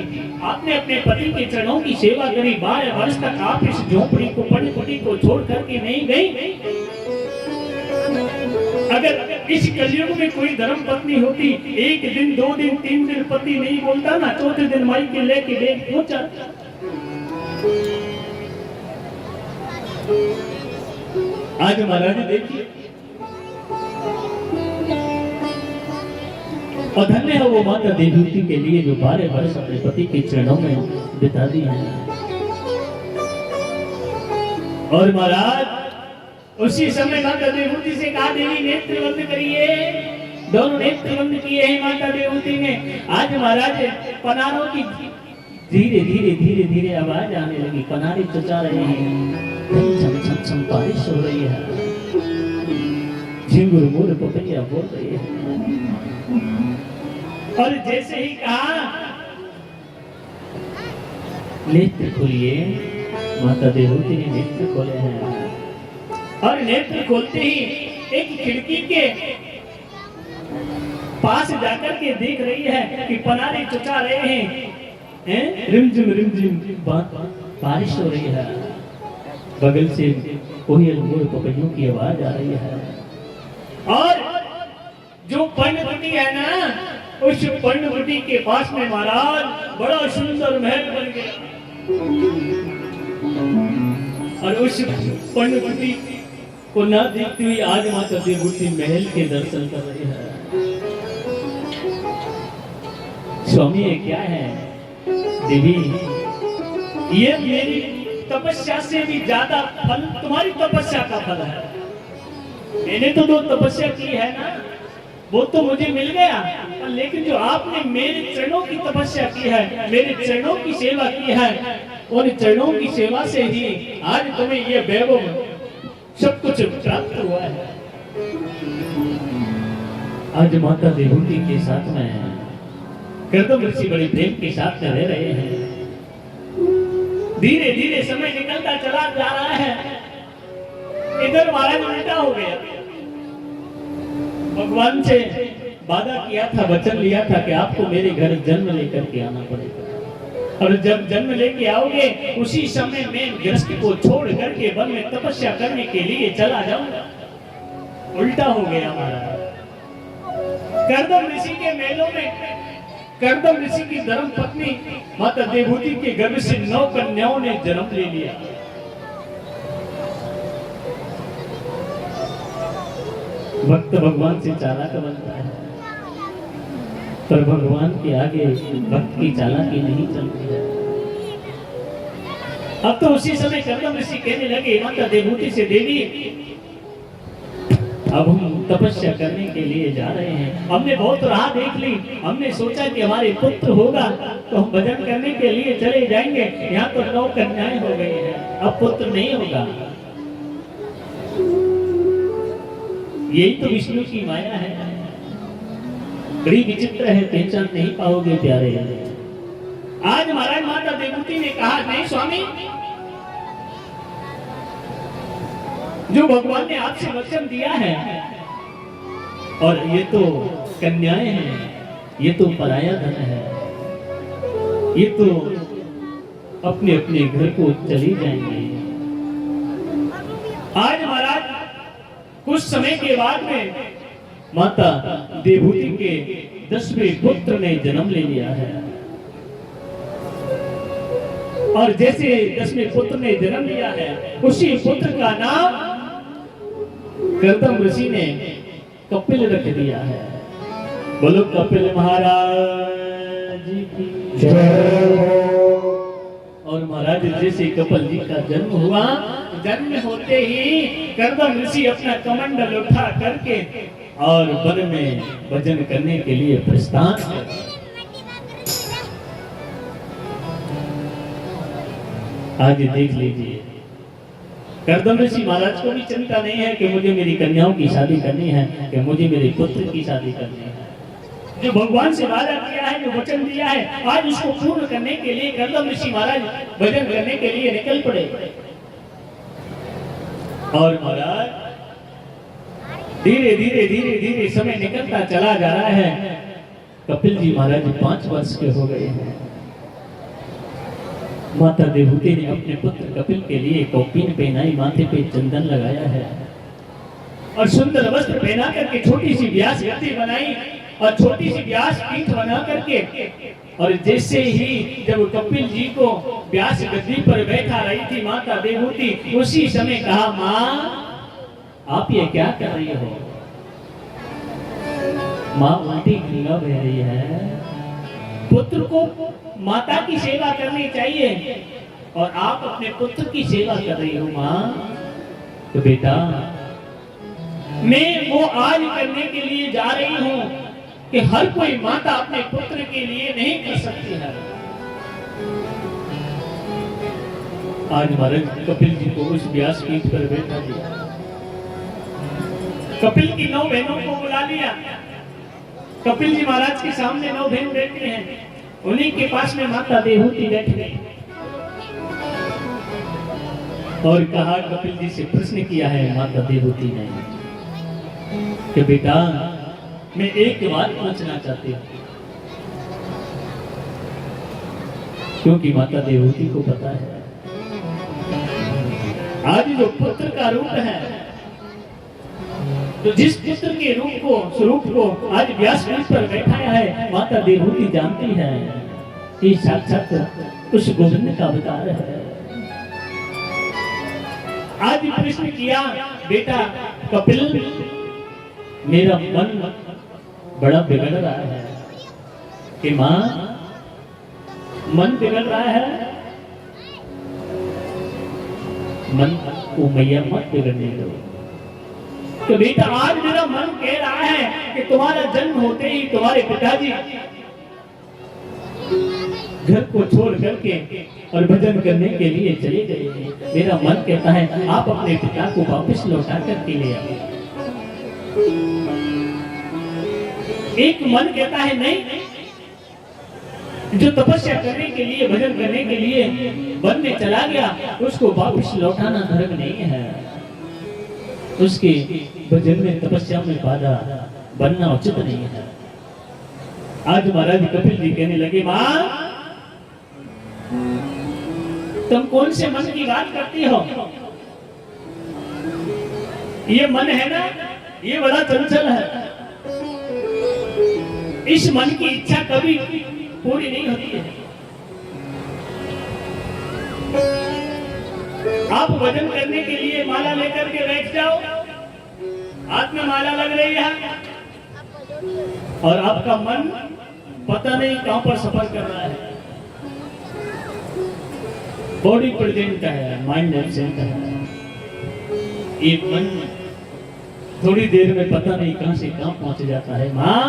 आपने अपने पति के चरणों की सेवा करी, 12 वर्ष तक आप इस झोपड़ी को, पनपटी को छोड़ करके नहीं गई। अगर इस कलयुग में कोई धर्म पत्नी होती, 1 दिन 2 दिन 3 दिन पति नहीं बोलता ना, 4थे दिन माई के लेके बेग पहुंचा। आज महाराज देखिए, और धन्य है वो माता देवहूति के लिए जो 12 वर्ष अपने पति के चरणों में बिता दी है। और महाराज उसी समय माता देवहूति से कहा, देवी नेत्र बंद करिए। दोनों नेत्र बंद किए हैं माता देवहूति ने। आज महाराज पनारों की धीरे धीरे धीरे धीरे आवाज आने लगी, पनारे चचा रहे हैं, छम छम छम बारिश हो रही है, झिंगुर मुर पपैया बोल रही है। और जैसे ही कहा नेत्र खोलिए, माता देवहूति ने नेत्र खोले हैं, और नेत्र खोलते ही एक खिड़की के पास जाकर के देख रही है कि पनारे चुचा रहे हैं, रिमझिम बारिश हो रही है, बगल से कोयल मोर पपैयों की आवाज आ रही है। और जो पर्णकुटी है ना, उस पर्णकुटी के पास में महाराज बड़ा सुंदर महल बन गया, और उस पर्णकुटी को न देखती हुई आज माता देवहूति महल के दर्शन कर रही है। स्वामी ये क्या है देवी, ये मेरी तपस्या से भी ज्यादा फल तुम्हारी तपस्या का फल है। मैंने तो 2 तपस्या की है ना, वो तो मुझे मिल गया, लेकिन जो आपने मेरे चरणों की तपस्या की है, मेरे चरणों की सेवा की है, उन चरणों की सेवा से ही आज तुम्हें ये वैभव सब कुछ प्राप्त हुआ है। आज माता देवहूति के साथ में करदम ऋषि बड़े प्रेम के साथ में रह रहे हैं। धीरे धीरे समय निकलता चला जा रहा है। इधर महाराज उल्टा हो गया, भगवान से वादा किया था, वचन लिया था कि आपको मेरे घर जन्म लेकर के आना पड़ेगा, और जब जन्म लेके आओगे उसी समय मैं गृहस्थ को छोड़ करके वन में तपस्या करने के लिए चला जाऊंगा। उल्टा हो गया हमारा। करदम ऋषि के मेलों में करदम ऋषि की धर्म पत्नी माता देवहूति के गर्भ से 9 कन्याओं ने जन्म ले लिया। भक्त भगवान से चालाक बनता है, पर भगवान के आगे भक्त की चालाकी नहीं चलती है। अब तो उसी समय करदम ऋषि कहने लगे माता देवहूति से, देवी अब हम तपस्या करने के लिए जा रहे हैं, हमने बहुत राह देख ली, हमने सोचा कि हमारे पुत्र होगा तो हम भजन करने के लिए चले जाएंगे, यहाँ तो 9 कन्याएं हो गई हैं, अब पुत्र नहीं होगा। यही तो विष्णु की माया है, बड़ी विचित्र है, पहचान नहीं पाओगे प्यारे। आज महाराज माता देवहूति देवहूति ने कहा, नहीं स्वामी, जो भगवान ने आपसे वचन दिया है, और ये तो कन्याएं हैं, ये तो पराया धन है, ये तो अपने अपने घर को चली जाएंगे। आज महाराज कुछ समय के बाद में माता देवहूति के 10वें पुत्र ने जन्म ले लिया है, और जैसे 10वें पुत्र ने जन्म लिया है, उसी पुत्र का नाम कर्दम ऋषि ने कपिल रख दिया है। बोलो कपिल महाराज की जय। और महाराज जैसे कपिल जी का जन्म हुआ, जन्म होते ही कर्दम ऋषि अपना कमंडल उठा करके और वन में भजन करने के लिए प्रस्थान कर। आगे देख लीजिए, कर्दम ऋषि महाराज को भी चिंता नहीं है कि मुझे मेरी कन्याओं की शादी करनी है, कि मुझे मेरे पुत्र की शादी करनी है। जो भगवान से वादा किया है, जो वचन दिया है, आज उसको पूर्ण करने के लिए कर्दम ऋषि महाराज भजन करने के लिए निकल पड़े। और महाराज धीरे धीरे धीरे धीरे समय निकलता चला जा रहा है। कपिल जी महाराज 5 वर्ष के हो गए हैं। माता देवहूति ने अपने पुत्र कपिल के लिए कौपीन पहनाई, माथे पे चंदन लगाया है, और सुंदर वस्त्र पहना करके छोटी सी व्यास गद्दी बनाई, और छोटी सी व्यास पीठ बना करके, और जैसे ही जब कपिल जी को व्यास गद्दी पर बैठा रही थी माता देवहूति, उसी समय कहा, माँ आप ये क्या कर रही हो? माँ उल्टी गंगा बह रही है। पुत्र को माता की सेवा करनी चाहिए, और आप अपने पुत्र की सेवा कर रही हो माँ। तो बेटा मैं वो आज करने के लिए जा रही हूँ कि हर कोई माता अपने पुत्र के लिए नहीं कर सकती है। आज महाराज कपिल जी को उस व्यास पीठ पर बैठा दिया, कपिल की 9 बहनों को बुला लिया। कपिल जी महाराज के सामने 9 बहन बैठे हैं, उन्हीं के पास में माता देवहूति बैठ गई, और कहा, कपिल जी से प्रश्न किया है माता देवहूति ने कि बेटा मैं एक बात पूछना चाहती हूँ, क्योंकि माता देवहूति को पता है आज जो पुत्र का रूप है, तो जिस पुत्र के स्वरूप को आज व्यास पीठ पर बैठाया है, माता देवहूति जानती है कि साक्षात उस गोविंद का अवतार है। आज प्रश्न किया, बेटा कपिल मेरा मन बड़ा बिगड़ रहा है। कि माँ मन बिगड़ रहा है, मन को मैया मत बिगड़ने दो। तो बेटा आज मेरा मन कह रहा है कि तुम्हारा जन्म होते ही तुम्हारे पिताजी घर को छोड़ करके और भजन करने के लिए चले गए। मेरा मन कहता है आप अपने पिता को वापस लौटा करके ले आओ। एक मन कहता है नहीं, जो तपस्या करने के लिए भजन करने के लिए वन में चला गया उसको वापस लौटाना धर्म नहीं है। उसके भजन में तपस्या में बाधा बनना उचित नहीं है। आज महाराज कपिल जी कहने लगे, माँ तुम कौन से मन की बात करती हो? ये मन है ना, ये बड़ा चंचल है। इस मन की इच्छा कभी पूरी नहीं होती है। आप भजन करने के लिए माला लेकर के बैठ जाओ, हाथ में माला लग रही है और आपका मन पता नहीं कहां पर सफर कर रहा है। बॉडी प्रेजेंट है, माइंड एब्सेंट है। एक मन थोड़ी देर में पता नहीं कहां से कहां पहुंच जाता है। मां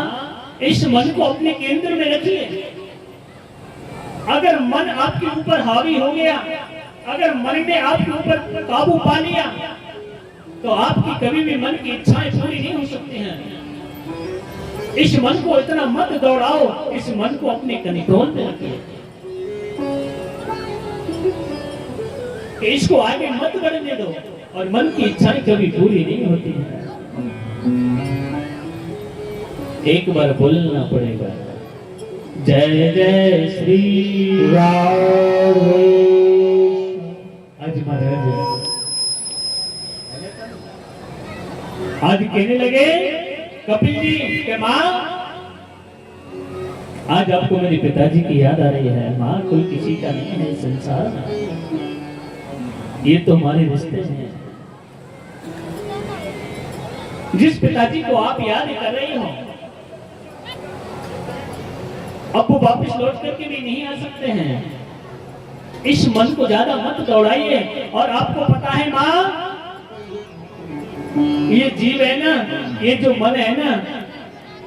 इस मन को अपने केंद्र में रखिए। अगर मन आपके ऊपर हावी हो गया, अगर मन ने आपके ऊपर काबू पा लिया, तो आपकी कभी भी मन की इच्छाएं पूरी नहीं हो सकती हैं। इस मन को इतना मत दौड़ाओ, इस मन को अपने कंट्रोल में रखिए। कि इसको आगे मत बढ़ने दो, और मन की इच्छाएं कभी पूरी नहीं होती है। एक बार बोलना पड़ेगा, जय जय श्री राम। आज महाराज आज कहने लगे कपिल जी के माँ, आज आपको मेरे पिताजी की याद आ रही है। माँ कोई किसी का नहीं है संसार में, ये तो हमारे रिश्ते हैं। जिस पिताजी को आप याद कर रही हो, अब वो वापस लौट करके भी नहीं आ सकते हैं। इस मन को ज्यादा मत दौड़ाइए। और आपको पता है माँ, ये जीव है ना, ये जो मन है ना,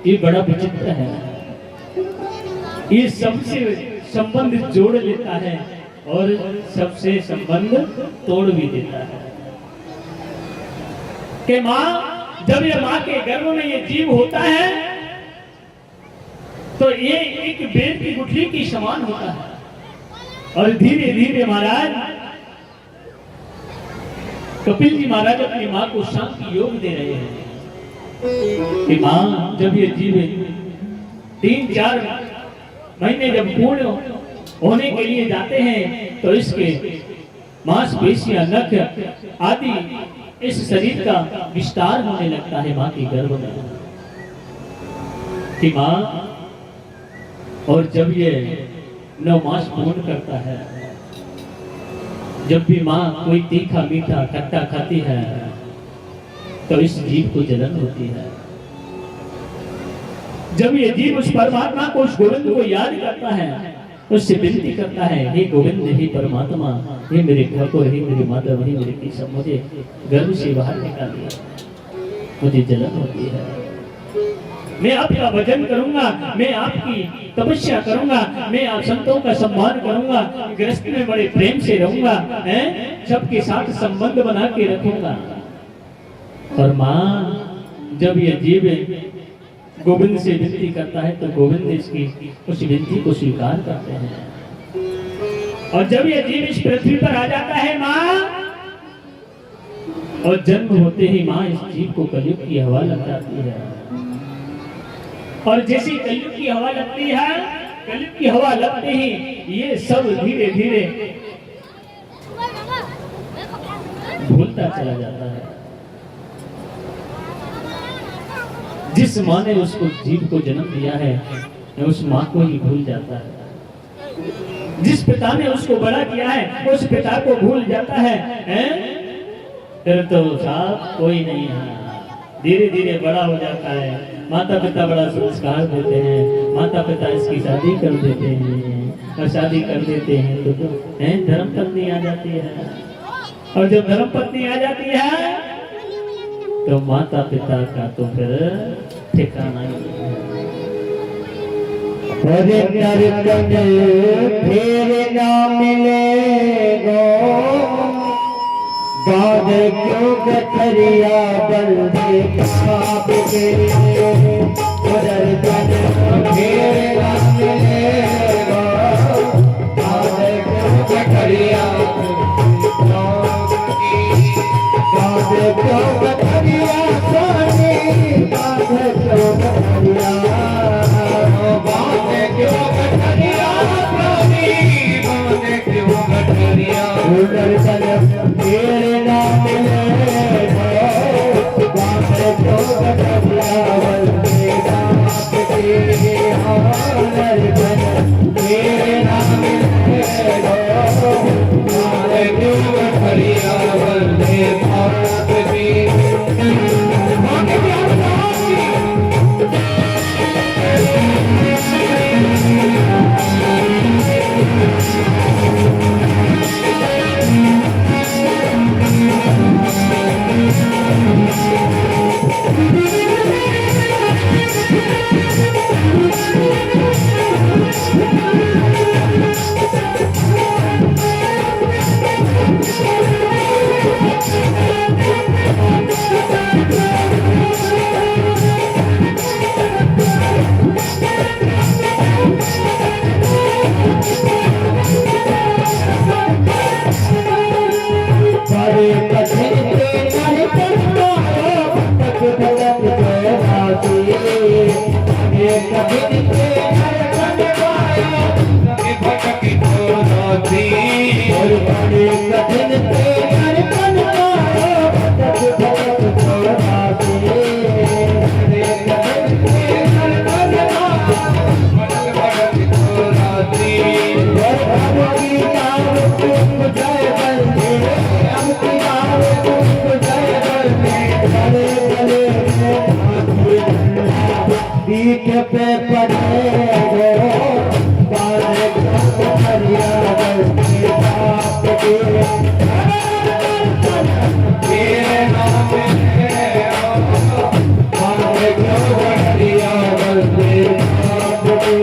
ये बड़ा विचित्र है। ये सबसे संबंध जोड़ लेता है और सबसे संबंध तोड़ भी देता है। कि माँ, जब ये माँ के गर्भ में ये जीव होता है तो ये एक बेर की गुठली की समान होता है, और धीरे धीरे महाराज कपिल जी महाराज अपनी माँ को शांति योग दे रहे हैं कि माँ, जब ये जीव 3-4 महीने जब पूर्ण होने के लिए जाते हैं तो इसके मांसपेशियां, नख आदि इस शरीर का विस्तार होने लगता है माँ की गर्भ में कि माँ। और जब ये 9 मास पूर्ण करता है, जब भी माँ कोई तीखा मीठा खट्टा खाती है तो इस जीव को जलन होती है। जब ये जीव उस परमात्मा को, उस गोविंद को याद करता है, उससे विनती करता है, हे गोविंद, हे परमात्मा, हे मेरे ठाकुर, हे मेरे माधव, हे मेरे केशव, मुझे गर्भ से बाहर निकालिए, मुझे जलन होती है। मैं आपका भजन करूंगा, मैं आपकी तपस्या करूंगा, मैं आप संतों का सम्मान करूंगा, गृहस्थ में बड़े प्रेम से रहूंगा, सबके साथ संबंध बना के रखूंगा। और माँ, जब ये जीव गोविंद से विनती करता है तो गोविंद इसकी उस विनती को स्वीकार करते हैं। और जब ये जीव इस पृथ्वी पर आ जाता है माँ, और जन्म होते ही माँ इस जीव को कलयुग की हवा लग जाती है। और जैसी कलयुग की हवा लगती है, कलयुग की हवा लगते ही ये सब धीरे धीरे भूलता चला जाता है। जिस माँ ने उसको जीव को जन्म दिया है, उस माँ को ही भूल जाता है। जिस पिता ने उसको बड़ा किया है, उस पिता को भूल जाता है, फिर तो साहब कोई नहीं है। धीरे धीरे बड़ा हो जाता है, माता पिता बड़ा संस्कार देते हैं, माता पिता इसकी शादी कर देते हैं, और शादी कर देते हैं तो धर्म पत्नी आ जाती है। और जब धर्म पत्नी आ जाती है तो माता पिता का तो फिर ठिकाना ही नहीं है। फिर ना मिलेगा बाद क्यों गठरिया बंदे पाप के, उधर फिर ना मिलेगा बाद क्यों गठरिया, बाद क्यों गठरिया स्वामी, बाद क्यों गठरिया, बाद क्यों गठरिया स्वामी, बाद क्यों गठरिया, उधर फिर ना मिलेगा बाद क्यों गठरिया बंदे पाप के, फिर ना मिलेगा बाद क्यों गठरिया बंदे पाप के। गले गले पीठ पे पड़े गो बारे करिया के बाप के तेरे नाम बारे करिया के बाप के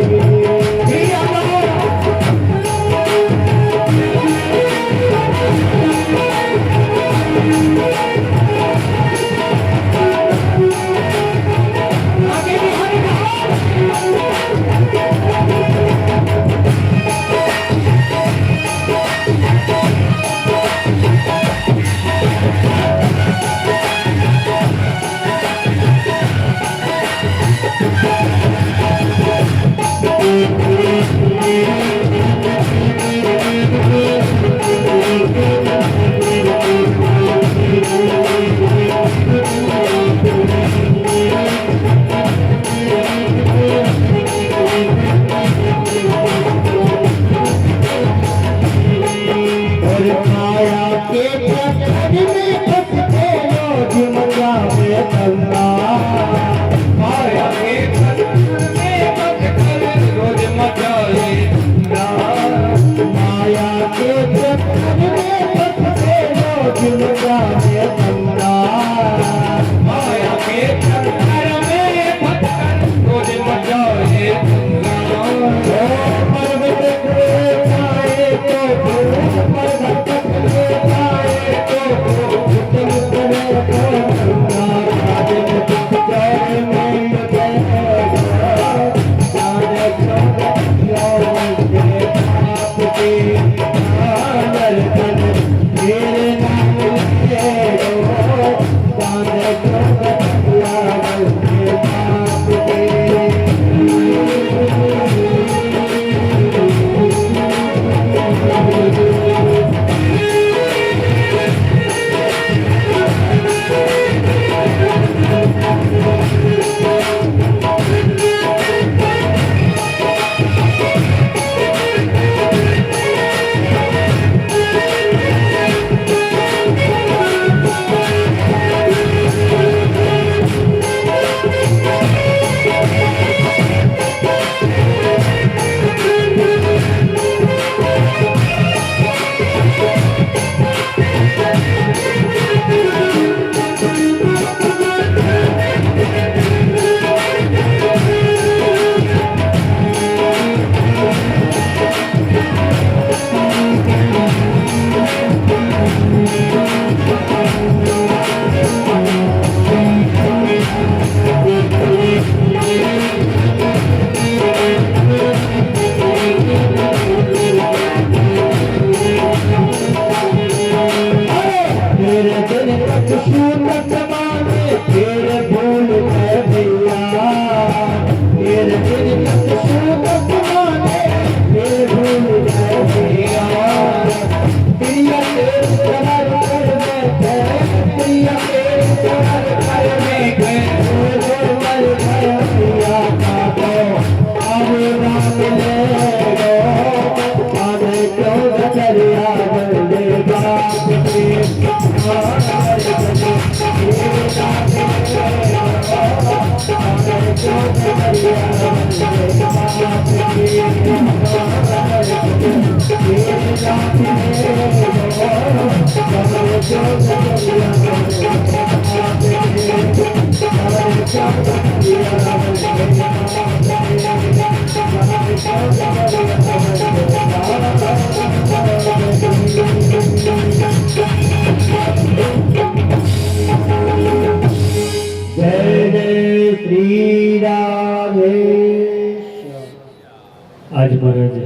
आज महाराज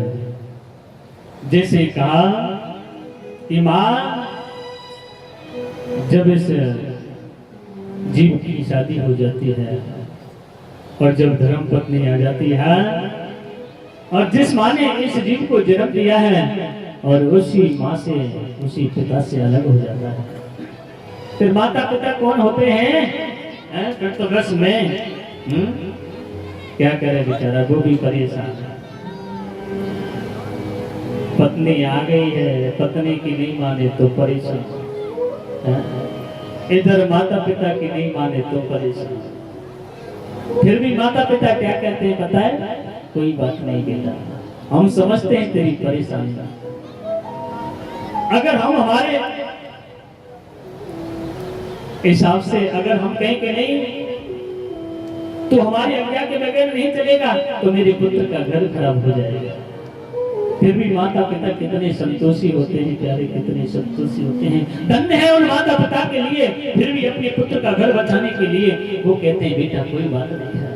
जैसे कहा कि मां जब इस जीव की शादी हो जाती है और जब धर्म पत्नी आ जाती है और जिस मां ने इस जीव को जन्म दिया है और उसी मां से उसी पिता से अलग हो जाता है, फिर माता पिता कौन होते हैं कर्तव्यरस में क्या करे बेचारा, वो भी परेशान है। पत्नी आ गई है, पत्नी की नहीं माने तो परेशान। इधर माता पिता की नहीं माने तो परेशान। फिर भी माता पिता क्या कहते हैं पता है? कोई बात नहीं बेटा, हम समझते हैं तेरी परेशानी। अगर हम हमारे हिसाब से अगर हम कहें कि नहीं तो हमारी आज्ञा के बगैर नहीं चलेगा तो मेरे पुत्र का घर खराब हो जाएगा। फिर भी माता पिता कितने संतोषी होते हैं प्यारे, कितने संतोषी होते हैं। धन्य है उन माता पिता के लिए, फिर भी अपने पुत्र का घर बचाने के लिए वो कहते हैं बेटा कोई बात नहीं है,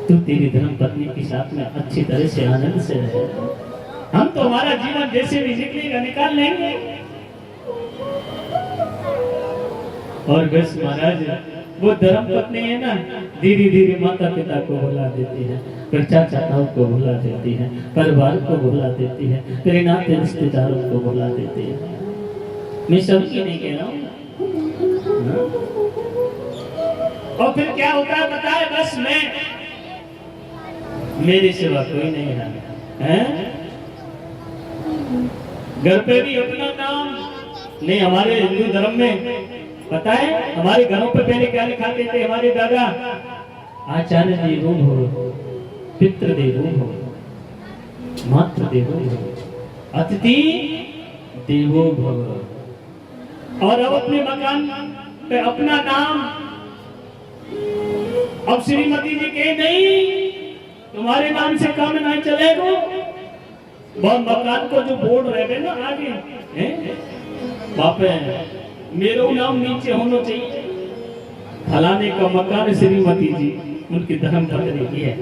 तू तेरी धर्म पत्नी के साथ में अच्छी तरह से आनंद से रहे, हम तो हमारा जीवन जैसे भी निकलेगा निकाल लेंगे। और बस महाराज वो धर्म पत्नी है ना, धीरे धीरे माता पिता को भुला देती है, फिर चाचा ताऊ को भुला देती है, परिवार को भुला देती है, फिर नाते रिश्तेदारों को भुला देती है। मैं सबकी नहीं कह रहा हूँ। और फिर क्या होता है बताए? बस मैं, मेरे सिवा कोई नहीं है। घर पे भी अपना नाम नहीं। हमारे हिंदू धर्म में पता है हमारे घरों पे पहले क्या लिखाते थे हमारे दादा? आचार्य देवो भव, पितृ देवो भव, मातृ देवो भव, अतिथि देवो भव। और अब अपने मकान पे अपना नाम, अब श्रीमती जी कहे नहीं तुम्हारे नाम से काम ना चलेगा, बहुत मकान को जो बोर्ड रहे ना आगे बापे मेरो नाम नीचे होना चाहिए, फलाने का मकान श्रीमती जी उनकी धर्म पत्नी की है,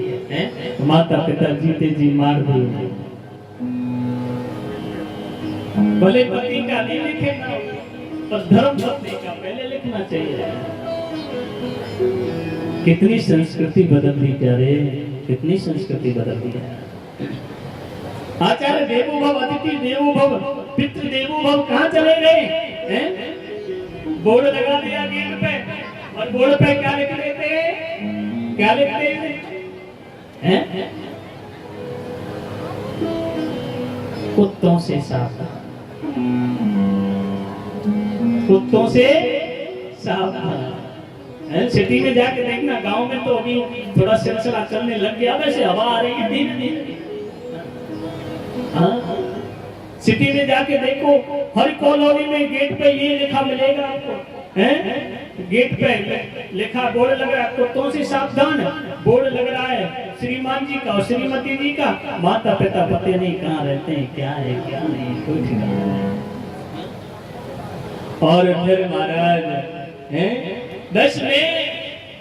माता पिता जीते जी मार दिए। भले पति का नहीं लिखे पर धर्म पत्नी का पहले लिखना चाहिए। कितनी संस्कृति बदल रही प्यारे, कितनी संस्कृति बदल रही है। आचार्य देवो भव, अतिथि देवो भव, पितृ देवो भव कहाँ चले गए? बोर्ड लगा दिया गेट पे, और बोर्ड पे क्या लिख लेते हैं? क्या लिखते हैं? कुत्तों से सावधान, कुत्तों से सावधान। सिटी में जाके देखना, गांव में तो अभी थोड़ा सिलसिला चलने लग गया, वैसे हवा आ रही है धीरे धीरे। सिटी में जाके देखो, हर कॉलोनी में गेट पे ये लिखा मिलेगा आपको, हैं? गेट पे लिखा बोर्ड लग रहा है, कुत्तों से सावधान बोर्ड लग रहा है, श्रीमान जी का और श्रीमती जी का। माता पिता पता नहीं कहाँ रहते हैं, क्या है क्या नहीं, कोई ठिकाना नहीं। और फिर महाराज दस में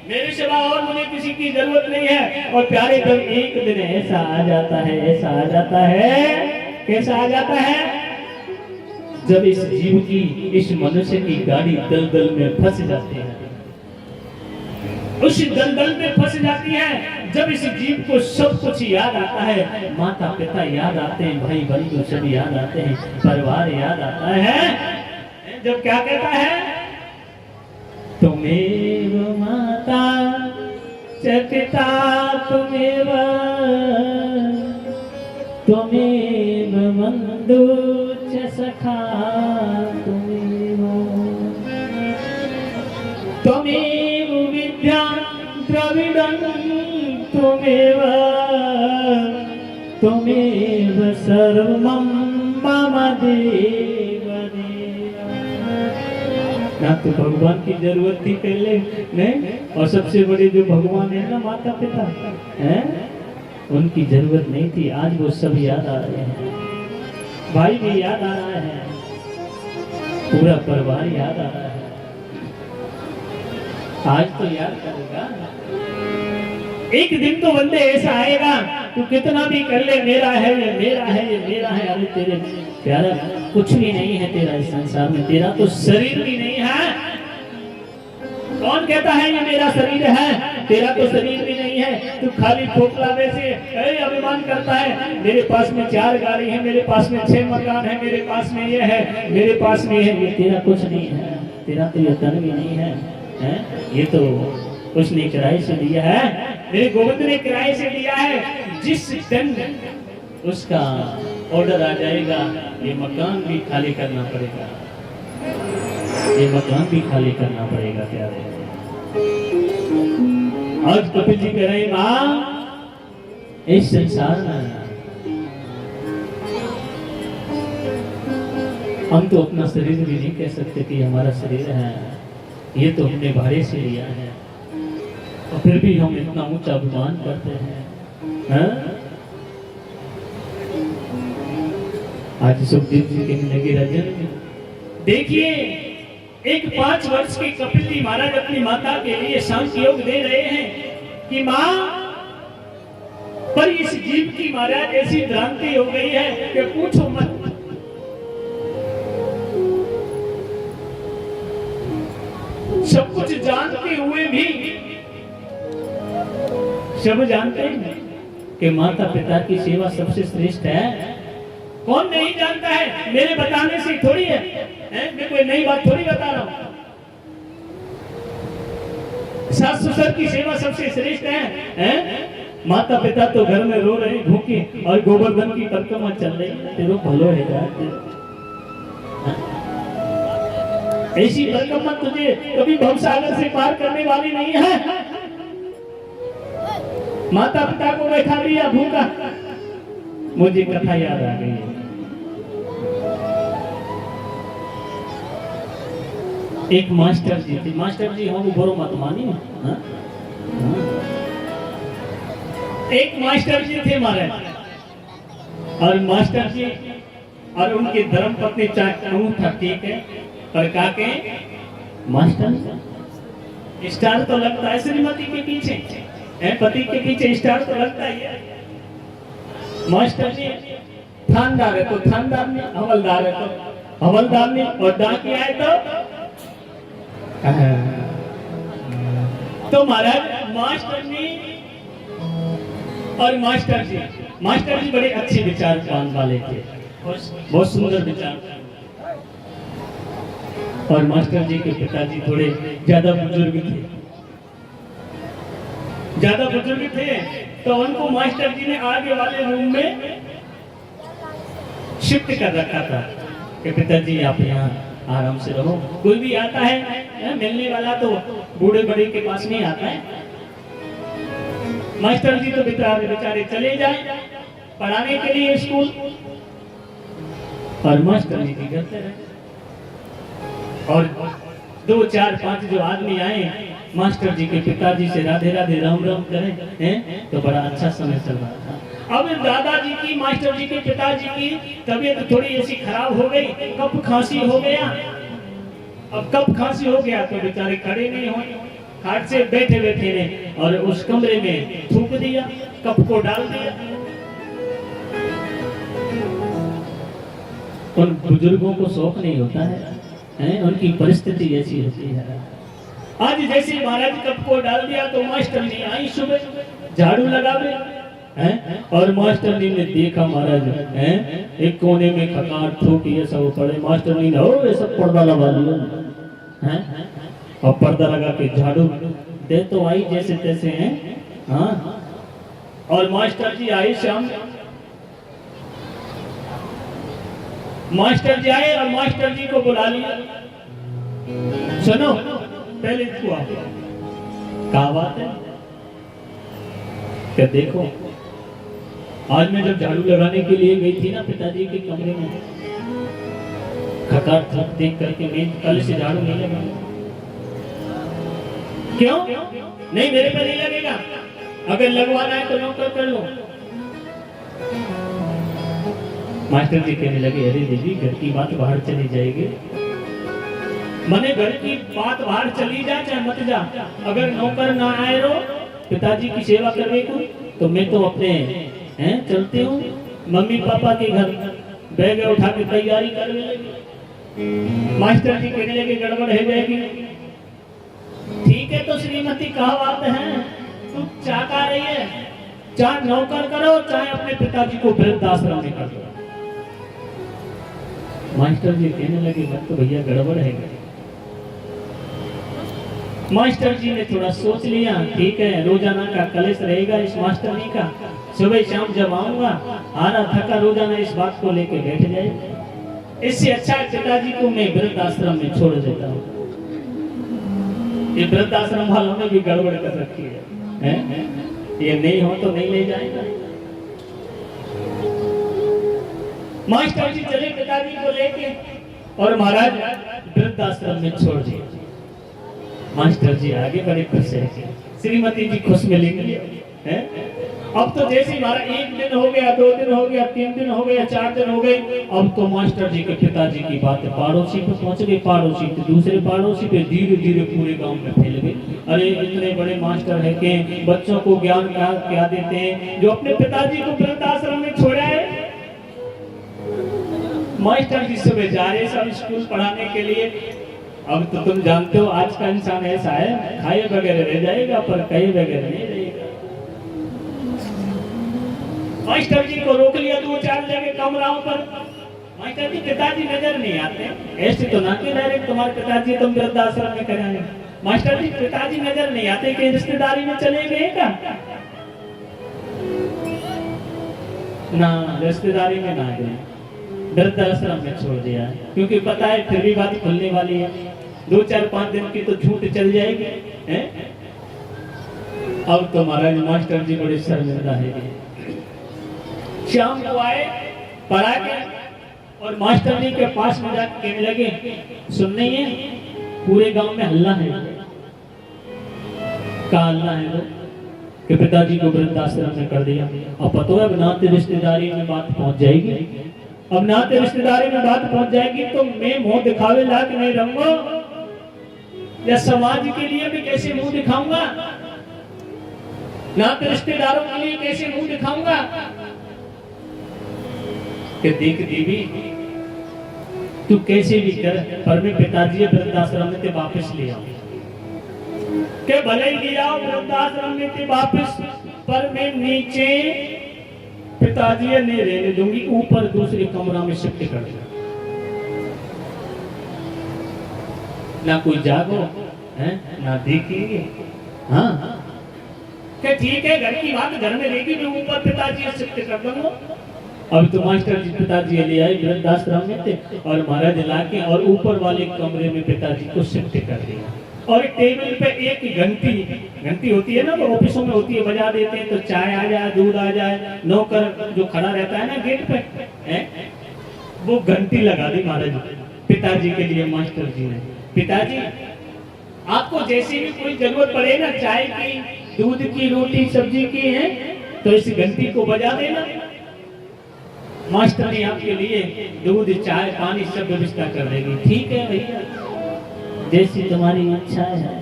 मेरे सिवा और मुझे किसी की जरूरत नहीं है। और प्यारे जब एक दिन ऐसा आ जाता है, ऐसा आ जाता है, कैसा आ जाता है? जब इस जीव की, इस मनुष्य की गाड़ी दलदल में फंस जाती है, उस दलदल में फंस जाती है। जब इस जीव को सब कुछ याद आता है, माता पिता याद आते हैं, भाई बंधु सब याद आते हैं, परिवार याद आता है। जब क्या कहता है? तुमेव माता च पिता तुमेव, तुमेव बंधु च सखा तुमेव, तुमेव विद्या द्रविडं तुमेव, तुमेव सर्वं मम देव देव। ना तो भगवान की जरूरत थी पहले नहीं, और सबसे बड़े जो भगवान है ना माता पिता हैं, उनकी जरूरत नहीं थी। आज वो सब याद आ रहे हैं, भाई भी याद आ रहा है, पूरा परिवार याद आ रहा है। आज तो याद करेगा, एक दिन तो बंदे ऐसा आएगा तू कितना भी कर ले, मेरा है ये मेरा है ये मेरा है। अरे तेरे प्यारा कुछ भी नहीं है तेरा इस संसार में, तेरा तो शरीर भी नहीं है। कौन कहता है ये मेरा शरीर है? तेरा तो शरीर भी नहीं है, तू खाली फोकला वैसे अभिमान करता है। मेरे पास में 4 गाड़ी है, मेरे पास में 6 मकान है, मेरे पास में ये है, मेरे पास में ये। तेरा कुछ नहीं है, तेरा तो ये तन भी नहीं है, ये तो उसने किराए से लिया है, मेरे गोविंद ने किराए से लिया है। जिस दिन उसका ऑर्डर आ जाएगा, ये मकान भी खाली करना पड़ेगा। ये मकान भी खाली करना पड़ेगा प्यारे। आज कपिल जी कह रहे हैं मां इस संसार में हम तो अपना शरीर भी नहीं कह सकते कि हमारा शरीर है, ये तो हमने भाड़े से लिया है और फिर भी हम इतना ऊंचा अभिमान करते हैं, हाँ? आज सुखदेव जी के लगे रजन देखिए, एक 5 वर्ष के कपिल जी महाराज अपनी माता के लिए शांति योग दे रहे हैं कि मां, पर इस जीव की महाराज ऐसी भ्रांति हो गई है कि पूछो मत। सब कुछ जानते हुए भी, सब जानते हैं कि माता पिता की सेवा सबसे श्रेष्ठ है। कौन नहीं जानता है? मेरे बताने से थोड़ी है, मैं कोई नई बात थोड़ी बता रहा हूं। सास ससुर की सेवा सबसे श्रेष्ठ है? माता पिता तो घर में रो रहे भूखे और गोवर्धन की परिक्रमा चल रही है, तेरो भलो है यार। ऐसी परिक्रमा तुझे कभी भवसागर से पार करने वाली नहीं है। माता पिता को बैठा दिया भूखा। मुझे कथा याद आ गई है। एक मास्टर जी थे, मास्टर जी हम बोरो मत मानी, हाँ? एक मास्टर जी थे हमारे, और मास्टर जी और उनकी धर्मपत्नी था, ठीक है, पर काके मास्टर स्टार तो लगता है श्रीमती के पीछे, पति के पीछे स्टार तो लगता ही है। मास्टर जी थानदार है तो थानदार ने, हवलदार है तो हवलदार ने, और डाकिया है तो महाराज मास्टर जी और मास्टर जी बड़े अच्छे विचार वाले थे, बहुत सुंदर विचार। और मास्टर जी के पिताजी थोड़े ज्यादा बुजुर्ग थे, तो उनको मास्टर जी ने आगे वाले रूम में शिफ्ट कर रखा था कि पिताजी आप यहाँ आराम से रहो। कोई भी आता है मिलने वाला तो बूढ़े बड़े के पास नहीं आता है। मास्टर जी तो बेचारे चले जाए पढ़ाने के लिए स्कूल, और मास्टर जी करते रहे। और 2 4 5 जो आदमी आए मास्टर जी के पिताजी से राधे राधे राम राम करें, हैं? तो बड़ा अच्छा समय चल रहा था। अब दादाजी की, मास्टर जी के पिताजी की तबीयत थोड़ी ऐसी खराब हो गई, कफ खांसी हो गया। अब कफ खांसी हो गया तो बेचारे खड़े नहीं हुए, खाट से बैठे बैठे ने और उस कमरे में थूक दिया, कफ को डाल दिया। उन बुजुर्गों को शौक नहीं होता है, उनकी परिस्थिति ऐसी होती है। आज जैसे महाराज कप को डाल दिया तो मास्टर जी आई सुबह झाड़ू लगावे, और मास्टर जी ने देखा महाराज एक कोने में खकार थूक ये सब पड़े। मास्टर जी ने ये सब पर्दा लगा दिया, और पर्दा लगा के झाड़ू दे तो आई जैसे तैसे हैं, हाँ। और मास्टर जी आए शाम, मास्टर जी आए और मास्टर जी को बुला लिया। सुनो पहले इसको आप क्या बात है, क्या देखो आज मैं जब झाड़ू लगाने के लिए गई थी ना पिताजी के कमरे में, खकार थक देख करके मैं कल से झाड़ू नहीं लगा। क्यों नहीं, मेरे पे नहीं लगेगा, अगर लगवाना है तो नौकर कर लो। मास्टर जी कहने लगे अरे दीदी घर की बात बाहर चली जाएगी। मने घर की बात बाहर चली जा चाहे मत जा, अगर नौकर ना आए रो पिताजी की सेवा करने को तो मैं तो अपने चलते हूँ मम्मी पापा के घर, बैग उठा के तैयारी करने लगी। मास्टर जी कहने लगे गड़बड़ है जाएगी। ठीक है तो श्रीमती कहा बात है, तुम चाह का रही है, चाहे नौकर करो चाहे अपने पिताजी को वृद्धाश्रम में कर दो। मास्टर जी कहने लगे मत तो भैया गड़बड़ है। मास्टर जी ने थोड़ा सोच लिया, ठीक है रोजाना का कलेश रहेगा इस मास्टर जी का, सुबह शाम जब आऊंगा आना थका रोजाना इस बात को लेके बैठ जाए। इससे अच्छा है पिताजी को मैं वृद्ध आश्रम में छोड़ देता हूँ। ये वृद्ध आश्रम वालों ने भी गड़बड़ कर रखी है? ये नहीं हो तो नहीं ले जाएगा। मास्टर जी चले पिताजी को लेके और महाराज वृद्ध आश्रम में छोड़ दिए। मास्टर जी आगे बड़े खुश है, श्रीमती जी खुश मिलेंगी। अब तो जैसे हमारा 1 दिन हो गया, 2 दिन हो गया, 3 दिन हो गया, 4 दिन हो गए, अब तो मास्टर जी के पिताजी की बात पड़ोसी पे पहुंच गई, पड़ोसी पे दूसरे पड़ोसी पे, धीरे धीरे पूरे गांव में फैल गई। अरे इतने बड़े मास्टर है कि बच्चों को ज्ञान क्या देते हैं, जो अपने पिताजी को वृद्धाश्रम में छोड़ा है। मास्टर जी सुबह जा रहे सब स्कूल पढ़ाने के लिए। अब तो तुम जानते हो आज का इंसान ऐसा है, खाए वगैरह रह जाएगा पर कहे वगैरह नहीं रहेगा। मास्टर जी को रोक लिया 2-4 जगह कमराओं पर। मास्टर जी पिताजी नजर नहीं आते, ऐसे तो ना कि डायरेक्ट तुम्हारे पिताजी तुम वृद्धाश्रम में कराएंगे। मास्टर जी पिताजी नजर नहीं आते कि रिश्तेदारी में चले गए क्या? ना रिश्तेदारी में ना गए, वृद्धाश्रम में छोड़ दिया, क्योंकि पता है फिर भी बात खुलने वाली है। 2-4-5 दिन की तो छूट चल जाएगी हैं? अब तो महाराज मास्टर जी बड़े शर्मिंदा है। शाम को आए पढ़ा के और मास्टर जी के पास में जाकर कहने लगे, सुन नहीं है पूरे गांव में हल्ला है। क्या हल्ला है? वो कि पिताजी को वृद्धाश्रम में कर दिया। अब पता है अब नाते रिश्तेदारी में बात पहुंच जाएगी। अब नाते रिश्तेदारी में बात पहुंच जाएगी तो मैं मुंह दिखावे लायक नहीं रहूंगा, या समाज के लिए भी कैसे मुंह दिखाऊंगा, नाते रिश्तेदारों के लिए कैसे मुंह दिखाऊंगा कि देख दीदी तू कैसे भी कर पर मैं पिताजी वृद्धाश्रम में ते वापस ले आऊं, के भले ही ले आओ वृद्धाश्रम में ते वापस, पर मैं नीचे पिताजी नहीं रहने दूंगी, ऊपर दूसरे कमरा में शिफ्ट कर दूंगा। ना कोई जागो है ना देखेंगे। हाँ क्या ठीक है, घर की बात घर में रहेगी, मैं ऊपर पिताजी शिफ्ट कर दूंगा। अब तो मास्टर जी पिताजी ले आए वृद्धाश्रम में थे और महाराज लाके और ऊपर वाले कमरे में पिताजी को शिफ्ट कर दिया। और टेबल पे एक घंटी होती है ना, वो ऑफिसों में होती है, बजा देते हैं तो चाय आ जाए, दूध आ जाए। नौकर जो खड़ा रहता है ना गेट पे वो घंटी लगा दी महाराज पिताजी के लिए मास्टर जी ने। पिताजी आपको जैसी भी कोई जरूरत पड़े ना, चाय की, दूध की, रोटी सब्जी की है, तो इस घंटी को बजा देना, मास्टर जी आपके लिए दूध चाय पानी सब व्यवस्था कर देगी। ठीक है भैया, जैसी तुम्हारी इच्छा है।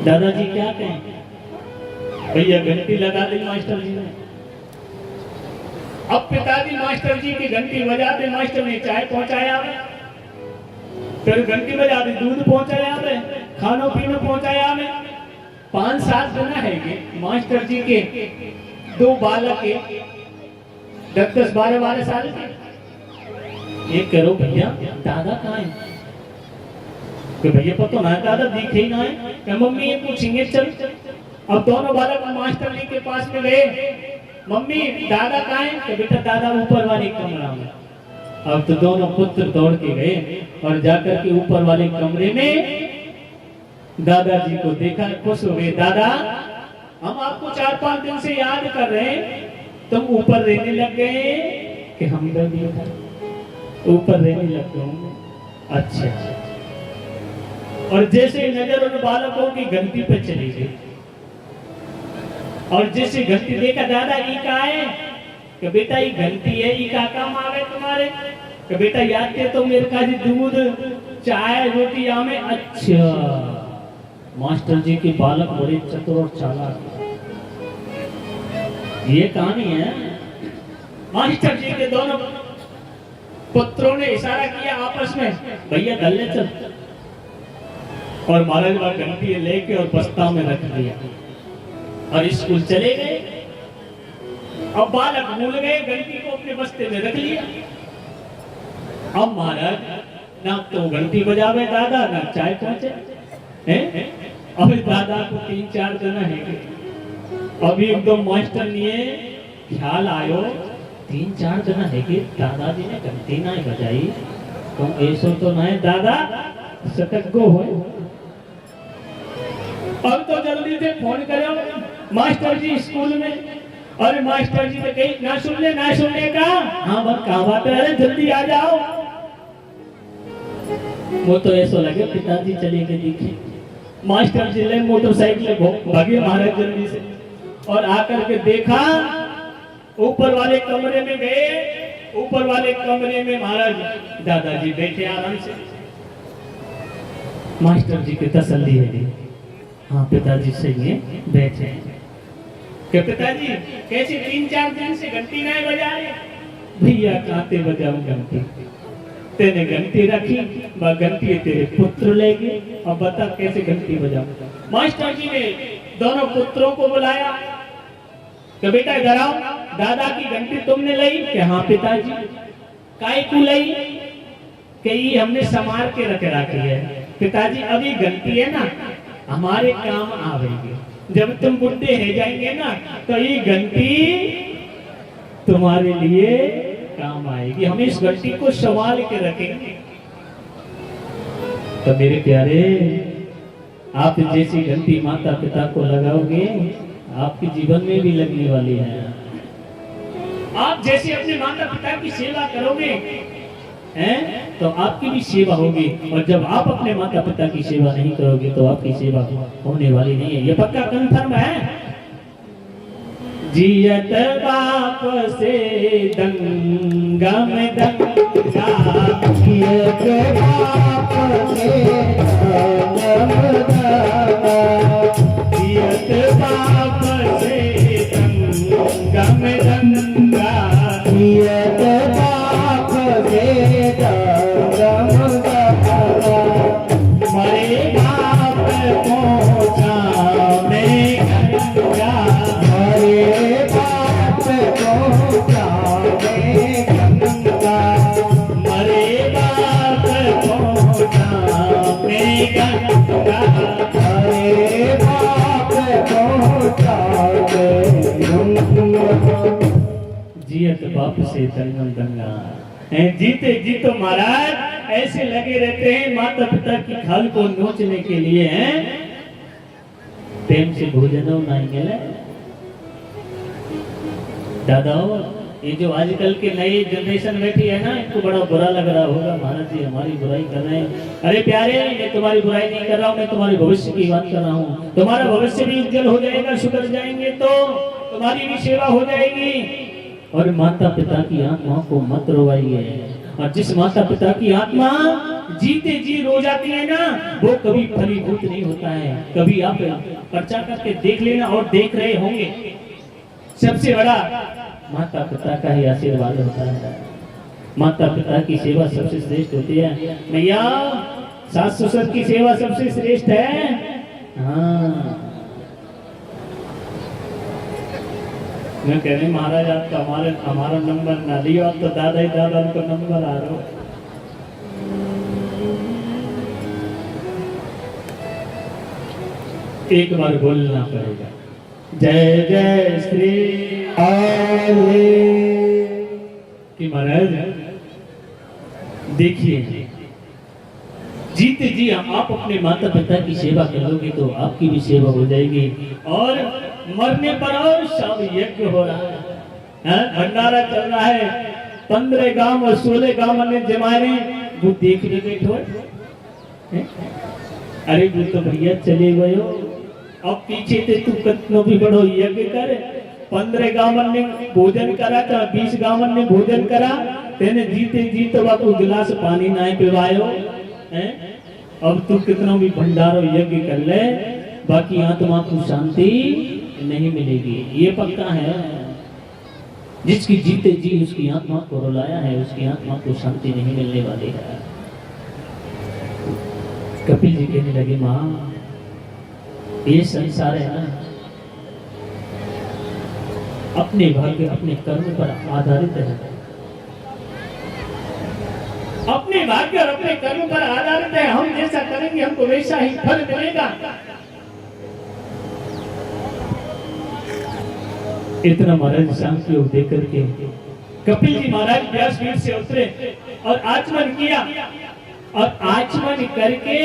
दादाजी क्या कहें? भैया घंटी लगा दी मास्टर जी ने। अब पिताजी मास्टर जी की घंटी बजाते, मास्टर ने चाय पहुंचाया, फिर घंटी बजा दी, दूध पहुंचाया, खानो पीनो पहुंचाया। 5-7 दिन है मास्टर जी के 2 बालक के 10-12 साल के। ये करो भैया दादा कहाँ है? कि भैया पता ना दादा दिखे ही ना है। कि मम्मी ये पूछेंगे चल। अब दोनों बालक मास्टर जी के पास में गए, मम्मी दादा कहाँ है? कि बेटा दादा ऊपर वाले कमरा में। अब तो दोनों पुत्र दौड़ के गए और जाकर के ऊपर वाले कमरे में दादाजी को देखा, खुश हो गए। दादा हम आपको 4-5 दिन से याद कर रहे हैं, तुम ऊपर रहने लग गए कि हम ऊपर रहने लग गए। अच्छा। और जैसे नजर उन बालकों की घंटी पे चली गई और जैसे घंटी देखा, दादा ई का है? कि बेटा ये घंटी है, ई का काम आ गए तुम्हारे? कि बेटा याद के तो मेरे का जी दूध चाय रोटी आमे। अच्छा, मास्टर जी के बालक बड़े चतुर और चालाक। ये कहानी है। मास्टर जी के दोनों पुत्रों ने इशारा किया आपस में, भैया गले चल। और महाराज वह घंटी लेके और बस्ता में रख दिया और स्कूल चले गए। अब बालक भूल गए, घंटी को अपने बस्ते में रख लिया। अब महाराज ना तो घंटी बजावे दादा, ना चाय पहुंचे। अब दादा को 3-4 दिन है। अभी एकदम मास्टर लिए ख्याल आयो 3-4 जना है कि दादाजी ने घंटी ना बजाई तो ऐसो तो ना दादा सतक गो हो। अब तो जल्दी से फोन करो मास्टर जी स्कूल में। अरे मास्टर जी ने कही ना सुनने का। हाँ बस कहा बात है, अरे जल्दी आ जाओ। वो तो ऐसा लगे पिताजी चले गए दिखे। मास्टर जी ले मोटरसाइकिल भागे महाराज जल्दी से और आकर के देखा ऊपर वाले कमरे में गए। ऊपर वाले कमरे में महाराज दादाजी बैठे आराम से। मास्टर जी की तसल्ली है, हाँ पिताजी सही है बैठे। कि पिताजी कैसे 3-4 दिन से घंटी नहीं बजा रहे? भैया काते बजाऊं घंटी, तेने घंटी रखी वह घंटी तेरे पुत्र ले गए, अब बता कैसे घंटी बजाऊं। मास्टर जी ने दोनों पुत्रों को बुलाया कि बेटा इधर आओ, दादा की घंटी तुमने ली? कि हाँ पिताजी। काय को ली? कि ये हमने संभाल के रखी है पिताजी, अभी घंटी है ना हमारे काम आवेगी, जब तुम बुढ़े हो जाएंगे ना तो ये घंटी तुम्हारे लिए काम आएगी, हम इस घंटी को संभाल के रखेंगे। तो मेरे प्यारे, आप जैसी घंटी माता पिता को लगाओगे आपके जीवन में भी लगने वाली है। आप जैसे अपने माता पिता की सेवा करोगे हैं तो आपकी भी सेवा होगी, और जब आप अपने माता पिता की सेवा नहीं करोगे तो आपकी सेवा होने वाली नहीं है। ये पक्का कंफर्म है। जियत बाप से दंगा में दंगा, जियत बाप से दंगा में दंगा, जियत बाप से दंगा में दंगा, जियत बाप से दंगा में दंगा, मरे बाप को जाने गंगा, मरे बाप को जाने गंगा, मरे बाप को जाने गंगा, मरे बाप को जाने गंगा। जियत बाप से दंगम दंगा, जीते जी तो महाराज ऐसे लगे रहते हैं माता पिता की खाल को नोचने के लिए हैं। प्रेम से भोजन नहीं मिले दादा। ये जो आजकल के नई जनरेशन बैठी है ना, इनको बड़ा बुरा लग रहा होगा महाराज जी हमारी बुराई कर रहे हैं। अरे प्यारे, मैं तुम्हारी बुराई नहीं कर रहा हूँ, मैं तुम्हारे भविष्य की बात कर रहा हूँ। तुम्हारा भविष्य भी उज्जवल हो जाएगा, सुधर जाएंगे तो तुम्हारी भी सेवा हो जाएगी। और माता पिता की आत्मा को मत रोवाइए, और जिस माता पिता की आत्मा जीते जी रो जाती है ना वो कभी फलीभूत नहीं होता है। कभी आप पर्चा करके देख लेना, और देख रहे होंगे सबसे बड़ा माता पिता का ही आशीर्वाद होता है। माता पिता की सेवा सबसे श्रेष्ठ होती है। मैया सास ससुर की सेवा सबसे श्रेष्ठ है। हाँ मैं कह रही महाराज आपका हमारा नंबर ना लियो, आप तो दादा ही दादा को नंबर आ रहा हो। एक बार बोलना पड़ेगा, जय जय श्री कि महाराज देखिए, जीते जी आप अपने माता पिता की सेवा करोगे तो आपकी भी सेवा हो जाएगी। और मरने पर और सब यज्ञ हो रहा है, भंडारा चल रहा है। 15 गांव और 16 गांव में जमाने वो देखने बैठो। अरे वो तो भैया चले गए, अब पीछे से तू कितनो भी बड़ो यज्ञ कर। 15 गांव ने भोजन करा, 20 गांव ने भोजन करा, तेने जीते जी तो बापू गिलास पानी ना पिवायो। अब तू कितना भी भंडारो यज्ञ कर ले, बाकी आत्मा को शांति नहीं मिलेगी। ये पक्का है। जिसकी जीते जी उसकी आत्मा को रुलाया है, उसकी आत्मा को शांति नहीं मिलने वाली है। कपिल जी कहने लगे, माँ ये संसार है ना अपने भाग्य अपने कर्म पर आधारित है। अपने भाग्य और अपने कर्म पर आधारित है। हम जैसा करेंगे हमको वैसा ही फल मिलेगा। इतना महाराज शांति योग देकर के कपिल जी महाराज व्यासपीठ से उतरे और आचमन किया और आचमन करके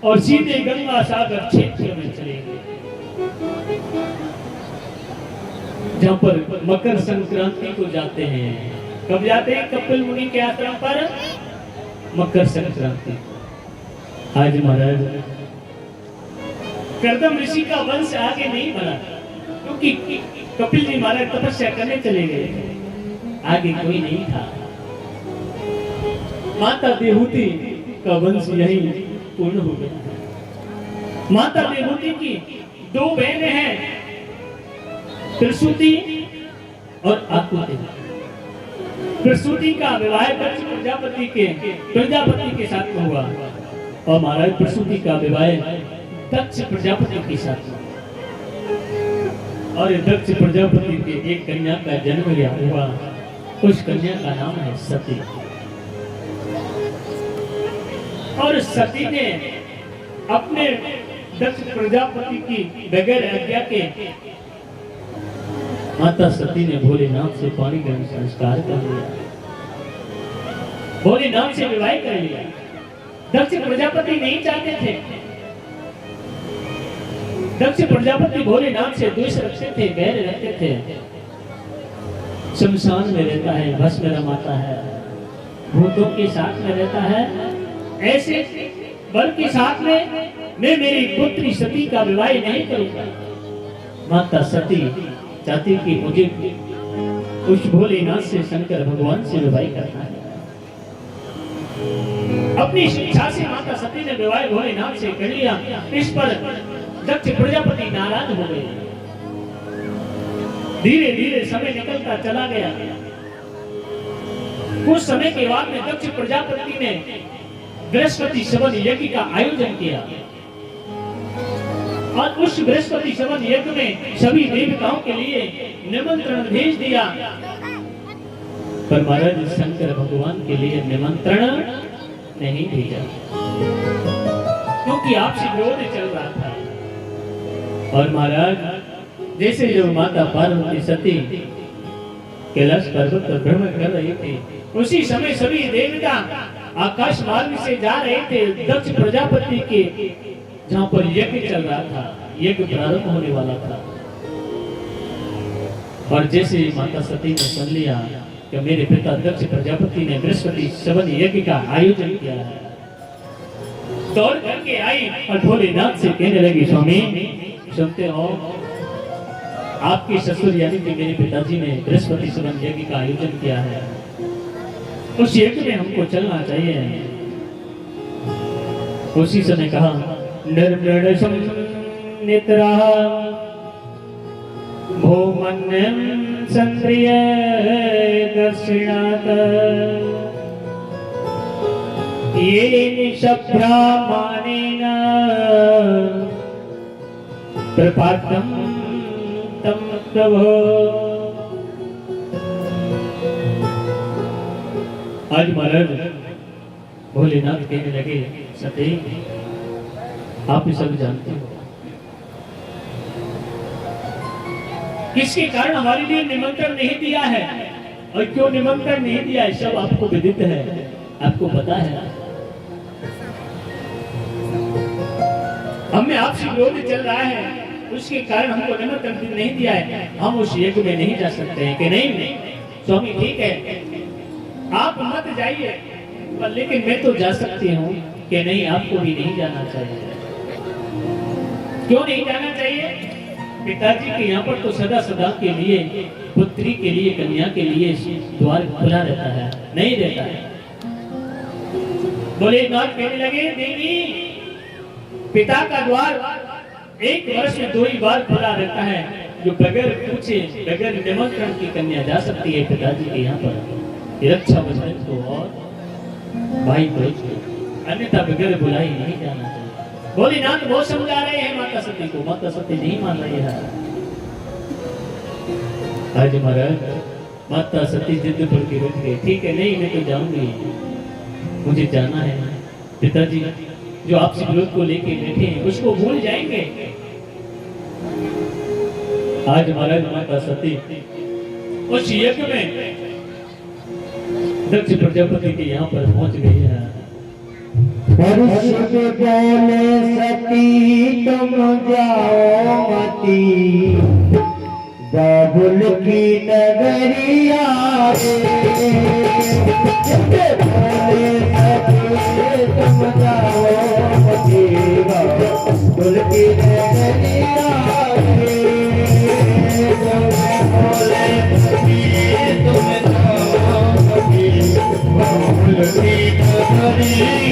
और सीधे गंगा सागर क्षेत्र में चले गए, जहां पर मकर संक्रांति को जाते हैं। कब जाते हैं कपिल मुनि के आश्रम पर? मकर संक्रांति। आज महाराज कर्दम ऋषि का वंश आगे नहीं बढ़ा, क्योंकि कपिल जी महाराज तपस्या करने चले गए, आगे कोई नहीं था। माता देवहूति का वंश यही पूर्ण हो गया। माता देवहूति की दो बहनें हैं, त्रिशुति और आकुति। त्रिशुति का विवाह दक्ष प्रजापति के साथ हुआ और महाराज त्रिशुति का विवाह दक्ष प्रजापति के साथ। और दक्ष प्रजापति के एक कन्या का जन्म हुआ, उस कन्या का नाम है सती। और सती ने अपने दक्ष प्रजापति की बगैर आज्ञा के माता सती ने भोलेनाथ से पाणी ग्रहण संस्कार कर लिया, भोलेनाथ से विवाह कर लिया। दक्ष प्रजापति नहीं चाहते थे, दक्ष प्रजापति भोलेनाथ से द्वेष रखते थे, बैर रखते थे। शमशान में रहता है, भस्म रमाता है, भूतों के साथ में रहता है, ऐसे वर के साथ में मैं मेरी पुत्री सती का विवाह नहीं करूंगा। माता सती चाहती कि मुझे उस भोलेनाथ से, शंकर भगवान से विवाह करना है। अपनी इच्छा से माता सती ने विवाह भोलेनाथ से कर लिया। इस पर दक्ष प्रजापति नाराज हो गए। धीरे धीरे समय निकलता चला गया। कुछ समय के बाद में दक्ष प्रजापति ने बृहस्पति सवन यज्ञ का आयोजन किया और उस बृहस्पति सवन यज्ञ में सभी देवताओं के लिए निमंत्रण भेज दिया, पर महाराज शंकर भगवान के लिए निमंत्रण नहीं भेजा, क्योंकि आपसे विरोध चल रहा था। और महाराज जैसे जो माता पार्वती सती कैलाश पर्वत पर भ्रमण कर रही थी, उसी समय सभी देवता आकाश मार्ग से जा रहे थे दक्ष प्रजापति के, जहां पर यज्ञ चल रहा था, यज्ञ प्रारंभ होने वाला था। और जैसे माता सती ने सुन लिया कि मेरे पिता दक्ष प्रजापति ने बृहस्पति सवन यज्ञ का आयोजन किया है, दौड़ करके आई और भोलेनाथ से कहने लगी, स्वामी सुनते हो, आपके ससुर यानी कि मेरे पिताजी ने बृहस्पति सवन यज्ञ का आयोजन किया है, उस यज्ञ में हमको चलना चाहिए। उसी समय कहा, नित्रा भूमन्यं संद्रिय दक्षिणात ये निशभ्रामानेन प्रपातम तम प्रभो। आज महाराज भोलेनाथ कहने लगे, सती आप सब जानते हो किसके कारण हमारे लिए निमंत्रण नहीं दिया है और क्यों निमंत्रण नहीं दिया है, सब आपको विदित है, आपको पता है। हमें आपसे विरोध चल रहा है, उसके कारण हमको निमंत्रण नहीं दिया है, हम उस यज्ञ में नहीं जा सकते हैं। कि नहीं स्वामी ठीक है, आप मत जाइए, पर लेकिन मैं तो जा सकती हूँ। कि नहीं, आपको भी नहीं जाना चाहिए। क्यों नहीं जाना चाहिए? पिताजी के यहाँ पर तो सदा सदा के लिए, पुत्री के लिए, कन्या के लिए द्वार खुला रहता है, नहीं रहता है। भोलेनाथ कहने लगे, देवी पिता का द्वार एक वर्ष में 2 ही बार खुला रहता है, जो बगैर पूछे, बगैर निमंत्रण की कन्या जा सकती है पिताजी के यहाँ पर, रक्षाबंधन को और भाई दूज को, अन्यथा बगैर बुलाई नहीं जाना चाहिए। भोलेनाथ वो समझा रहे हैं माता सती को, माता सती नहीं मान रही है। आज महाराज माता सती जिद पर के रुक गए, ठीक है नहीं मैं तो जाऊंगी, मुझे जाना है। पिताजी जो आपसे विरोध को लेके बैठे हैं उसको भूल जाएंगे। आज महाराज माता सती उस यज्ञ में दक्ष प्रजापति के यहाँ पर पहुंच गए हैं। ऋषभ बोले सती तुम जाओ मती बाबुल की नगरिया बोले सती तुम जाओ मती बाबुल की नगरिया बोले सती तुम जाओ मती बाबुल की नगरिया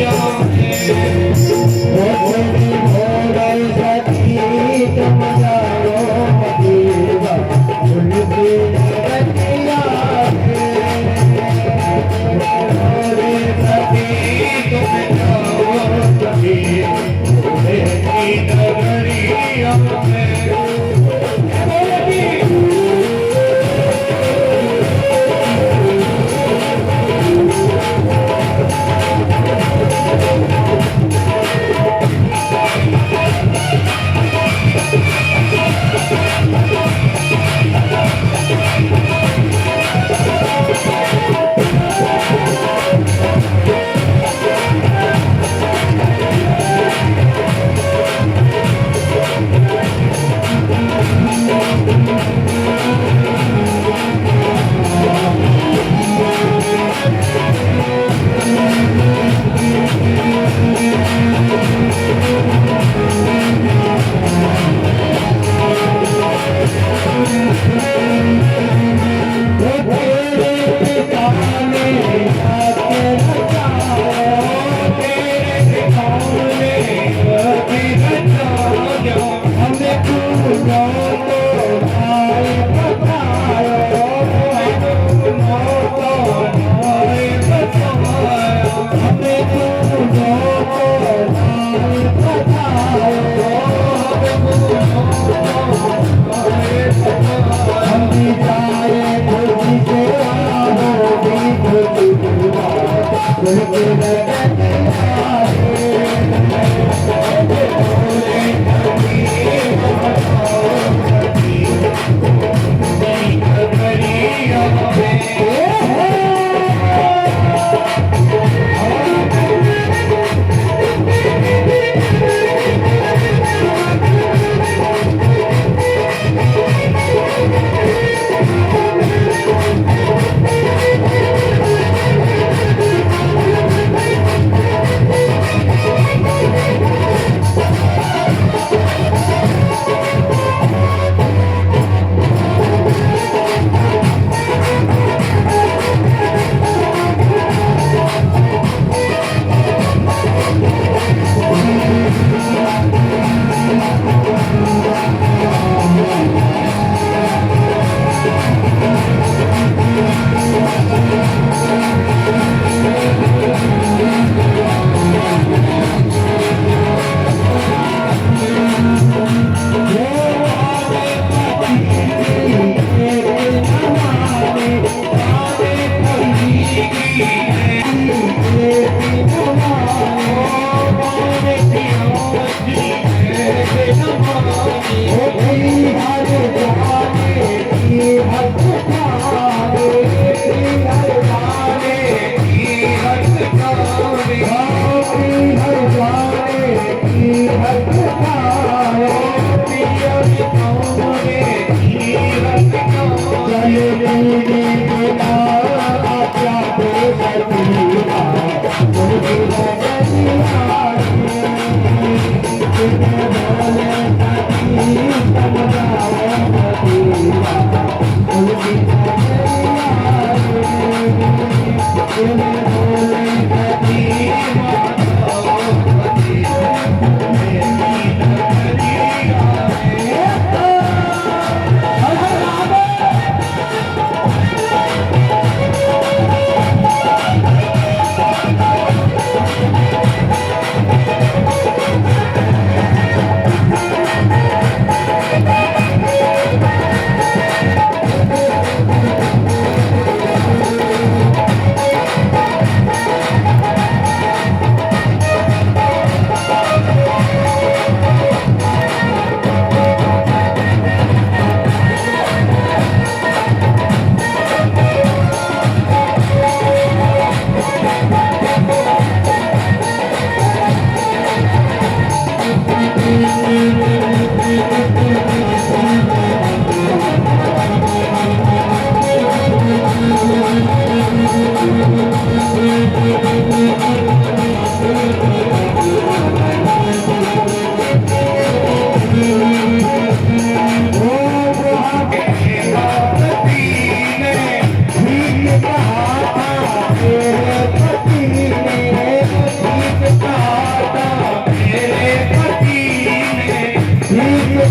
Thank you.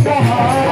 सहारा